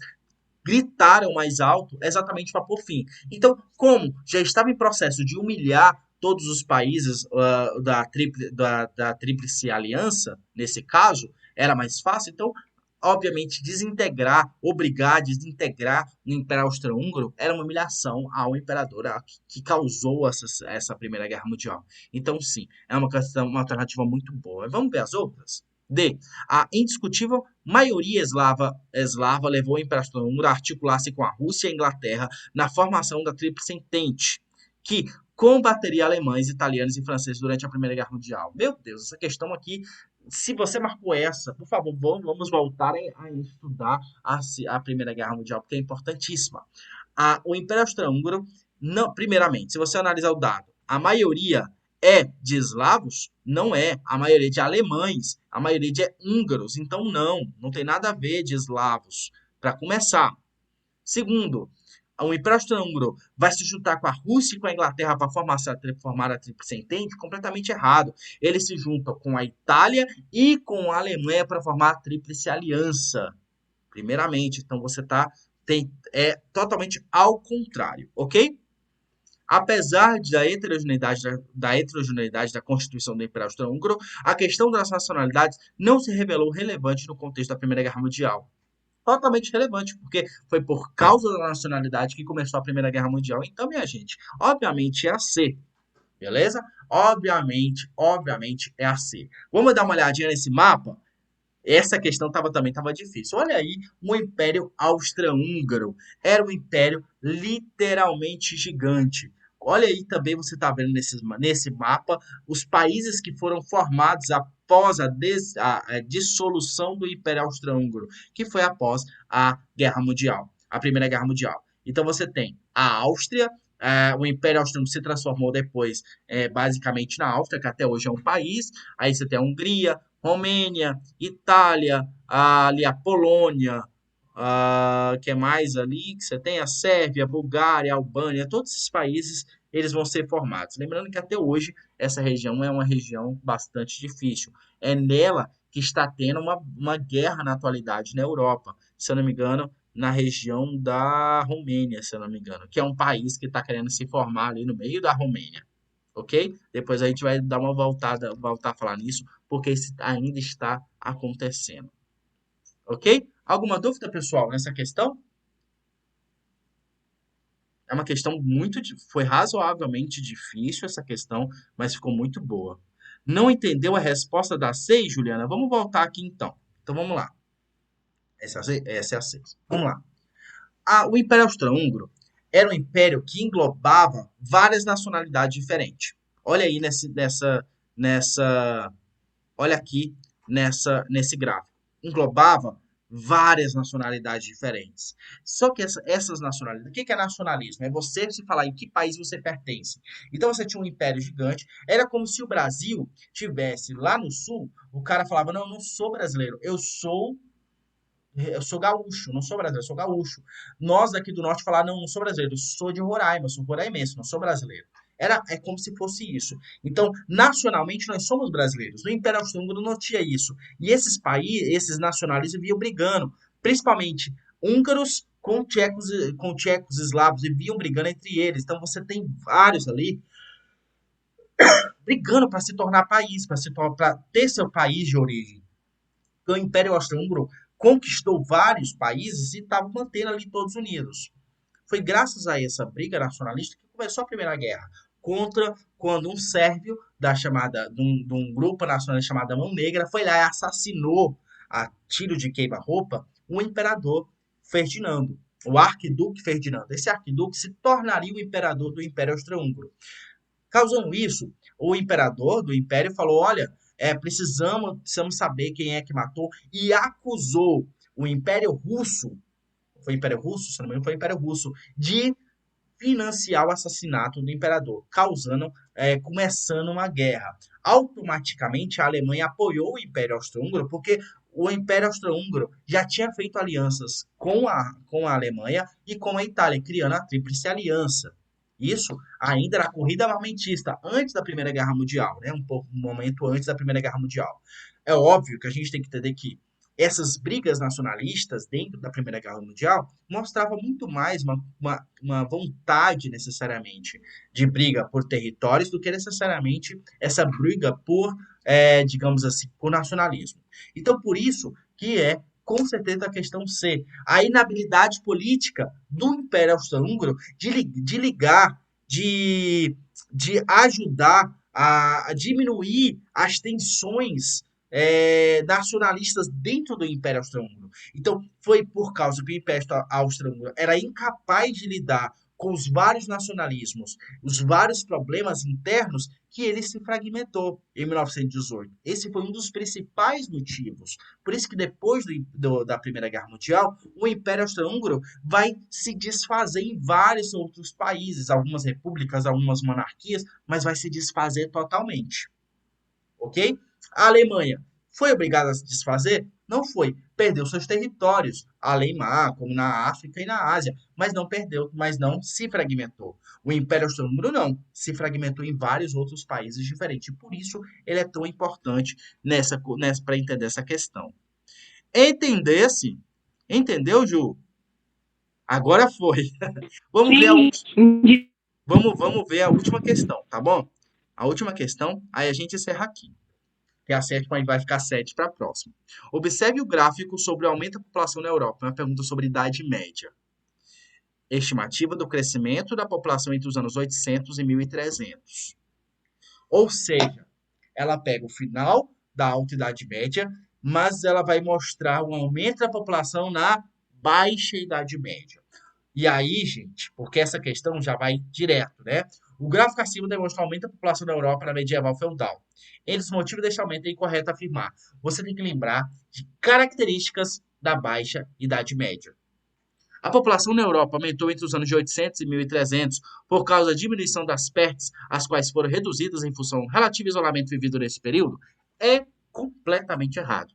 gritaram mais alto exatamente para pôr fim. Então, como já estava em processo de humilhar todos os países da Tríplice Aliança, nesse caso, era mais fácil, então, obviamente, desintegrar o Império Austro-Húngaro era uma humilhação ao imperador que causou essa Primeira Guerra Mundial. Então, sim, é uma alternativa muito boa. Vamos ver as outras? D. A indiscutível maioria eslava levou o Império Austro-Húngaro a articular-se com a Rússia e a Inglaterra na formação da Tríplice Entente, que combateria alemães, italianos e franceses durante a Primeira Guerra Mundial. Meu Deus, essa questão aqui, se você marcou essa, por favor, vamos voltar a estudar a Primeira Guerra Mundial, porque é importantíssima. O Império Austro-Húngaro, primeiramente, se você analisar o dado, a maioria é de eslavos? Não é. A maioria de alemães, a maioria de húngaros. Então, não tem nada a ver de eslavos, para começar. Segundo, o Império Austro-Húngaro vai se juntar com a Rússia e com a Inglaterra para formar a Tríplice Entente? Completamente errado. Ele se junta com a Itália e com a Alemanha para formar a Tríplice Aliança. Primeiramente, então você é totalmente ao contrário, ok? Apesar da heterogeneidade da Constituição do Império Austro-Húngaro, a questão das nacionalidades não se revelou relevante no contexto da Primeira Guerra Mundial. Totalmente relevante, porque foi por causa da nacionalidade que começou a Primeira Guerra Mundial. Então, minha gente, obviamente é a C, beleza? Obviamente é a C. Vamos dar uma olhadinha nesse mapa? Essa questão também estava difícil. Olha aí, o Império Austro-Húngaro era um império literalmente gigante. Olha aí também, você está vendo nesse mapa os países que foram formados após a dissolução do Império Austro-Húngaro, que foi após a Guerra Mundial, a Primeira Guerra Mundial. Então você tem a Áustria, o Império Austro-Húngaro se transformou depois basicamente na Áustria, que até hoje é um país. Aí você tem a Hungria, Romênia, Itália, ali a Polônia, que é mais ali, que você tem a Sérvia, a Bulgária, a Albânia, todos esses países eles vão ser formados. Lembrando que até hoje essa região é uma região bastante difícil. É nela que está tendo uma guerra na atualidade na Europa, se eu não me engano, na região da Romênia, se eu não me engano, que é um país que está querendo se formar ali no meio da Romênia, ok? Depois a gente vai dar uma voltar a falar nisso, porque isso ainda está acontecendo, ok? Alguma dúvida, pessoal, nessa questão? É uma questão foi razoavelmente difícil essa questão, mas ficou muito boa. Não entendeu a resposta da 6, Juliana? Vamos voltar aqui então. Então vamos lá. Essa é a 6. Vamos lá. O Império Austro-Húngaro era um império que englobava várias nacionalidades diferentes. Olha aí olha aqui nesse gráfico. Englobava várias nacionalidades diferentes. Só que essas nacionalidades, o que é nacionalismo? É você se falar em que país você pertence. Então você tinha um império gigante, era como se o Brasil tivesse lá no sul, o cara falava: "Não, eu não sou brasileiro, eu sou gaúcho, não sou brasileiro, eu sou gaúcho." Nós daqui do norte falar: "Não, não sou brasileiro, eu sou de Roraima, eu sou roraimense, não sou brasileiro." É como se fosse isso. Então, nacionalmente, nós somos brasileiros. No Império Austro-Húngaro não tinha isso. E esses países, esses nacionalistas vinham brigando, principalmente húngaros com tchecos eslavos, e vinham brigando entre eles. Então, você tem vários ali brigando para se tornar país, para ter seu país de origem. O Império Austro-Húngaro conquistou vários países e estava mantendo ali todos unidos. Foi graças a essa briga nacionalista que começou a Primeira Guerra, contra quando um sérvio de um grupo nacionalista chamado Mão Negra foi lá e assassinou a tiro de queima-roupa o imperador Ferdinando, o arquiduque Ferdinando. Esse arquiduque se tornaria o imperador do Império Austro-Húngaro. Causando isso, o imperador do império falou: "Olha, precisamos saber quem é que matou", e acusou o Império Russo, foi o Império Russo, se não me engano, foi o Império Russo, de financiar o assassinato do imperador, começando uma guerra. Automaticamente, a Alemanha apoiou o Império Austro-Húngaro, porque o Império Austro-Húngaro já tinha feito alianças com a Alemanha e com a Itália, criando a Tríplice Aliança. Isso ainda na corrida armamentista, antes da Primeira Guerra Mundial, né? Um momento antes da Primeira Guerra Mundial. É óbvio que a gente tem que entender que essas brigas nacionalistas dentro da Primeira Guerra Mundial mostrava muito mais uma vontade necessariamente de briga por territórios do que necessariamente essa briga por, digamos assim, por nacionalismo. Então, por isso que com certeza a questão C, a inabilidade política do Império Austro-Húngaro de ligar, de ajudar a diminuir as tensões nacionalistas dentro do Império Austro-Húngaro. Então, foi por causa que o Império Austro-Húngaro era incapaz de lidar com os vários nacionalismos, os vários problemas internos, que ele se fragmentou em 1918. Esse foi um dos principais motivos. Por isso que depois da Primeira Guerra Mundial, o Império Austro-Húngaro vai se desfazer em vários outros países, algumas repúblicas, algumas monarquias, mas vai se desfazer totalmente. Ok? A Alemanha foi obrigada a se desfazer? Não foi. Perdeu seus territórios, além mar, como na África e na Ásia, mas não perdeu, mas não se fragmentou. O Império Austro-Húngaro não, se fragmentou em vários outros países diferentes. Por isso ele é tão importante para entender essa questão. Entendesse? Entendeu, Ju? Agora foi. Vamos ver Sim, vamos ver a última questão, tá bom? A última questão, aí a gente encerra aqui. Que é a sétima, e vai ficar 7 para a próxima. Observe o gráfico sobre o aumento da população na Europa. É uma pergunta sobre Idade Média. Estimativa do crescimento da população entre os anos 800 e 1300. Ou seja, ela pega o final da Alta Idade Média, mas ela vai mostrar um aumento da população na baixa Idade Média. E aí, gente, porque essa questão já vai direto, né? O gráfico acima demonstra o aumento da população da Europa na medieval feudal. Entre os motivos deste aumento é incorreto afirmar. Você tem que lembrar de características da baixa Idade Média. A população na Europa aumentou entre os anos de 800 e 1300 por causa da diminuição das pertes, as quais foram reduzidas em função do relativo isolamento vivido nesse período. É completamente errado.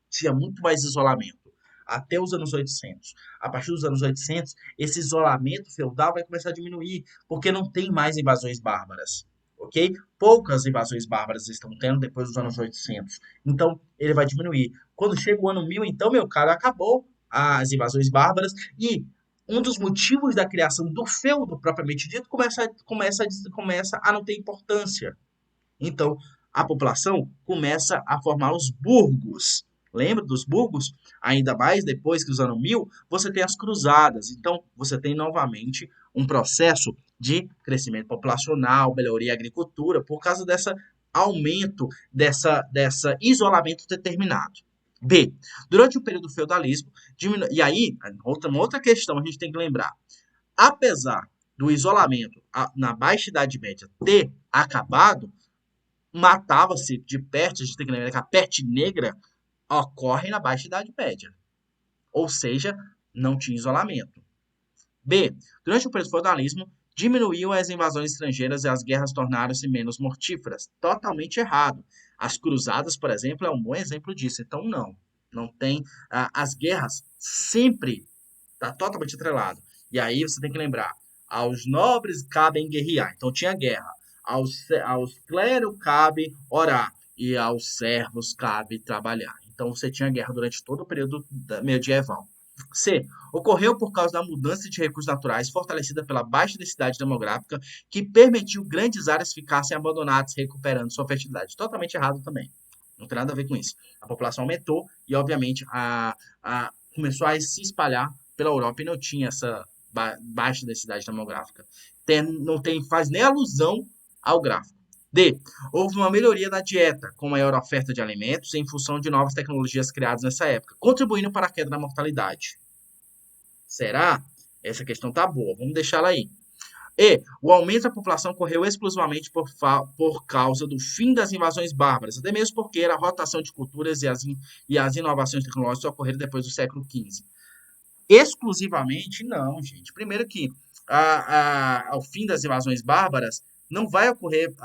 Tinha muito mais isolamento até os anos 800. A partir dos anos 800, esse isolamento feudal vai começar a diminuir, porque não tem mais invasões bárbaras, ok? Poucas invasões bárbaras estão tendo depois dos anos 800. Então, ele vai diminuir. Quando chega o ano 1000, então, meu caro, acabou as invasões bárbaras e um dos motivos da criação do feudo, propriamente dito, começa a não ter importância. Então, a população começa a formar os burgos. Lembra dos burgos? Ainda mais depois que os anos 1000, você tem as cruzadas. Então, você tem novamente um processo de crescimento populacional, melhoria da agricultura, por causa desse aumento, dessa isolamento determinado. B. Durante o período do feudalismo, e aí, uma outra questão a gente tem que lembrar. Apesar do isolamento na Baixa Idade Média ter acabado, matava-se de peste, a gente tem que lembrar que a peste negra ocorre na Baixa Idade Média. Ou seja, não tinha isolamento. B. Durante o período do feudalismo, diminuíam as invasões estrangeiras e as guerras tornaram-se menos mortíferas. Totalmente errado. As cruzadas, por exemplo, é um bom exemplo disso. Então, não tem. As guerras sempre está totalmente atrelado. E aí você tem que lembrar, aos nobres cabe guerrear. Então tinha guerra. Aos clérigos cabe orar. E aos servos cabe trabalhar. Então você tinha guerra durante todo o período medieval. C. Ocorreu por causa da mudança de recursos naturais fortalecida pela baixa densidade demográfica que permitiu grandes áreas ficassem abandonadas, recuperando sua fertilidade. Totalmente errado também. Não tem nada a ver com isso. A população aumentou e, obviamente, começou a se espalhar pela Europa e não tinha essa baixa densidade demográfica. Não faz nem alusão ao gráfico. D. Houve uma melhoria na dieta, com maior oferta de alimentos em função de novas tecnologias criadas nessa época, contribuindo para a queda da mortalidade. Será? Essa questão tá boa, vamos deixá-la aí. E o aumento da população ocorreu exclusivamente por causa do fim das invasões bárbaras, até mesmo porque a rotação de culturas e as inovações tecnológicas ocorreram depois do século XV. Exclusivamente, não, gente. Primeiro que ao fim das invasões bárbaras, não vai ocorrer.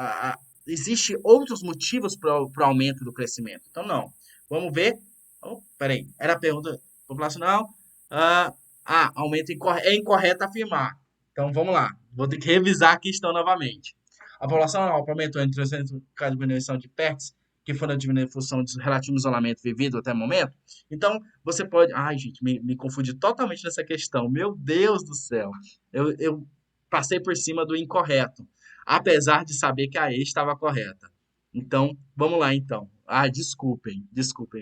Existe outros motivos para o aumento do crescimento. Então, não. Vamos ver. Peraí. Era a pergunta populacional. Aumento é incorreto afirmar. Então, vamos lá. Vou ter que revisar a questão novamente. A população aumentou entre 300 por causa da diminuição de PETs, que foram a diminuir em função do relativo isolamento vivido até o momento. Então, você pode... Ai, gente, me confundi totalmente nessa questão. Meu Deus do céu. Eu passei por cima do incorreto, apesar de saber que a E estava correta. Então, vamos lá, então. Desculpem,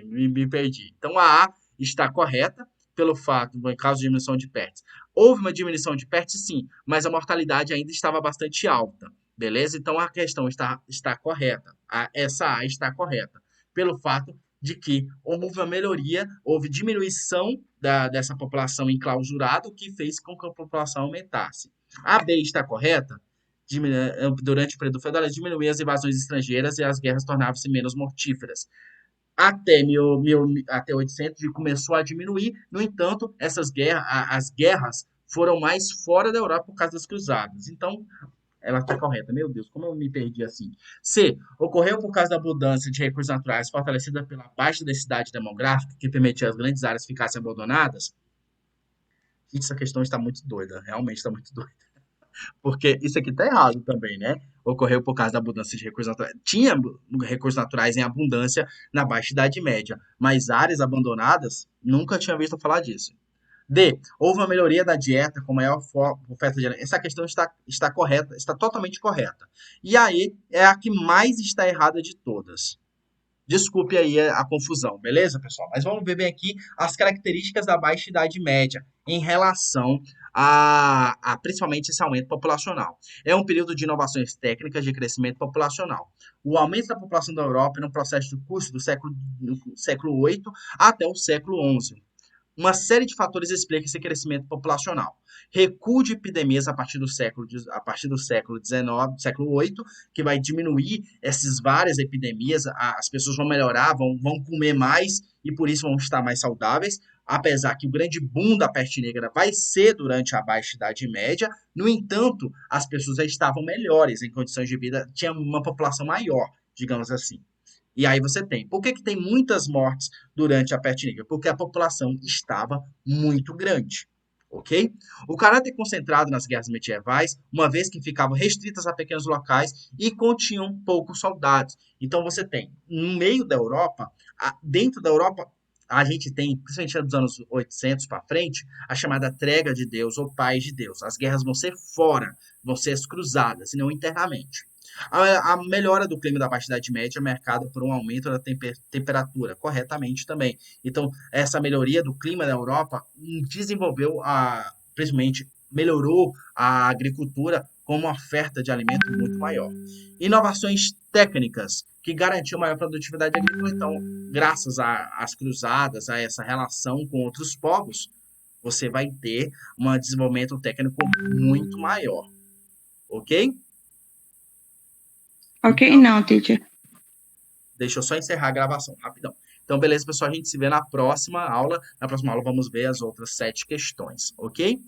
me perdi. Então, a A está correta pelo fato, no caso de diminuição de PETs. Houve uma diminuição de PETs, sim, mas a mortalidade ainda estava bastante alta. Beleza? Então a questão está correta. Essa A está correta. Pelo fato de que houve uma melhoria, houve diminuição dessa população enclausurada, o que fez com que a população aumentasse. A B está correta? Durante o período feudal, diminuir as invasões estrangeiras e as guerras tornavam-se menos mortíferas. Até 800 começou a diminuir. No entanto, as guerras foram mais fora da Europa por causa das cruzadas. Então, ela está correta. Meu Deus, como eu me perdi assim. C. Ocorreu por causa da abundância de recursos naturais fortalecida pela baixa densidade demográfica, que permitia as grandes áreas ficassem abandonadas. Gente, essa questão está muito doida. Realmente está muito doida. Porque isso aqui está errado também, né? Ocorreu por causa da abundância de recursos naturais. Tinha recursos naturais em abundância na Baixa Idade Média, mas áreas abandonadas, nunca tinha visto falar disso. D. Houve uma melhoria da dieta com maior oferta de alimentos. Essa questão está correta, está totalmente correta. E aí é a que mais está errada de todas. Desculpe aí a confusão, beleza, pessoal? Mas vamos ver bem aqui as características da baixa idade média em relação a principalmente esse aumento populacional. É um período de inovações técnicas de crescimento populacional. O aumento da população da Europa é um processo de curso do século VIII até o século XI. Uma série de fatores explica esse crescimento populacional. Recuo de epidemias a partir do século XIX, século VIII, que vai diminuir essas várias epidemias, as pessoas vão melhorar, vão comer mais e por isso vão estar mais saudáveis, apesar que o grande boom da peste negra vai ser durante a Baixa Idade Média. No entanto, as pessoas já estavam melhores em condições de vida, tinha uma população maior, digamos assim. E aí você tem. Por que tem muitas mortes durante a peste negra? Porque a população estava muito grande. Ok? O caráter concentrado nas guerras medievais, uma vez que ficavam restritas a pequenos locais e continham poucos soldados. Então você tem, no meio da Europa, dentro da Europa, a gente tem, principalmente dos anos 800 para frente, a chamada trégua de Deus ou paz de Deus. As guerras vão ser fora, vão ser as cruzadas, e não internamente. A melhora do clima da Baixa Idade Média é marcada por um aumento da temperatura, corretamente também. Então, essa melhoria do clima da Europa desenvolveu, principalmente, melhorou a agricultura com uma oferta de alimento muito maior. Inovações técnicas que garantiam maior produtividade agrícola. Então, graças às cruzadas, a essa relação com outros povos, você vai ter um desenvolvimento técnico muito maior, ok? Ok, Então, não, teacher. deixa eu só encerrar a gravação, rapidão. Então, beleza, pessoal, a gente se vê na próxima aula. Na próxima aula vamos ver as outras 7 questões, ok?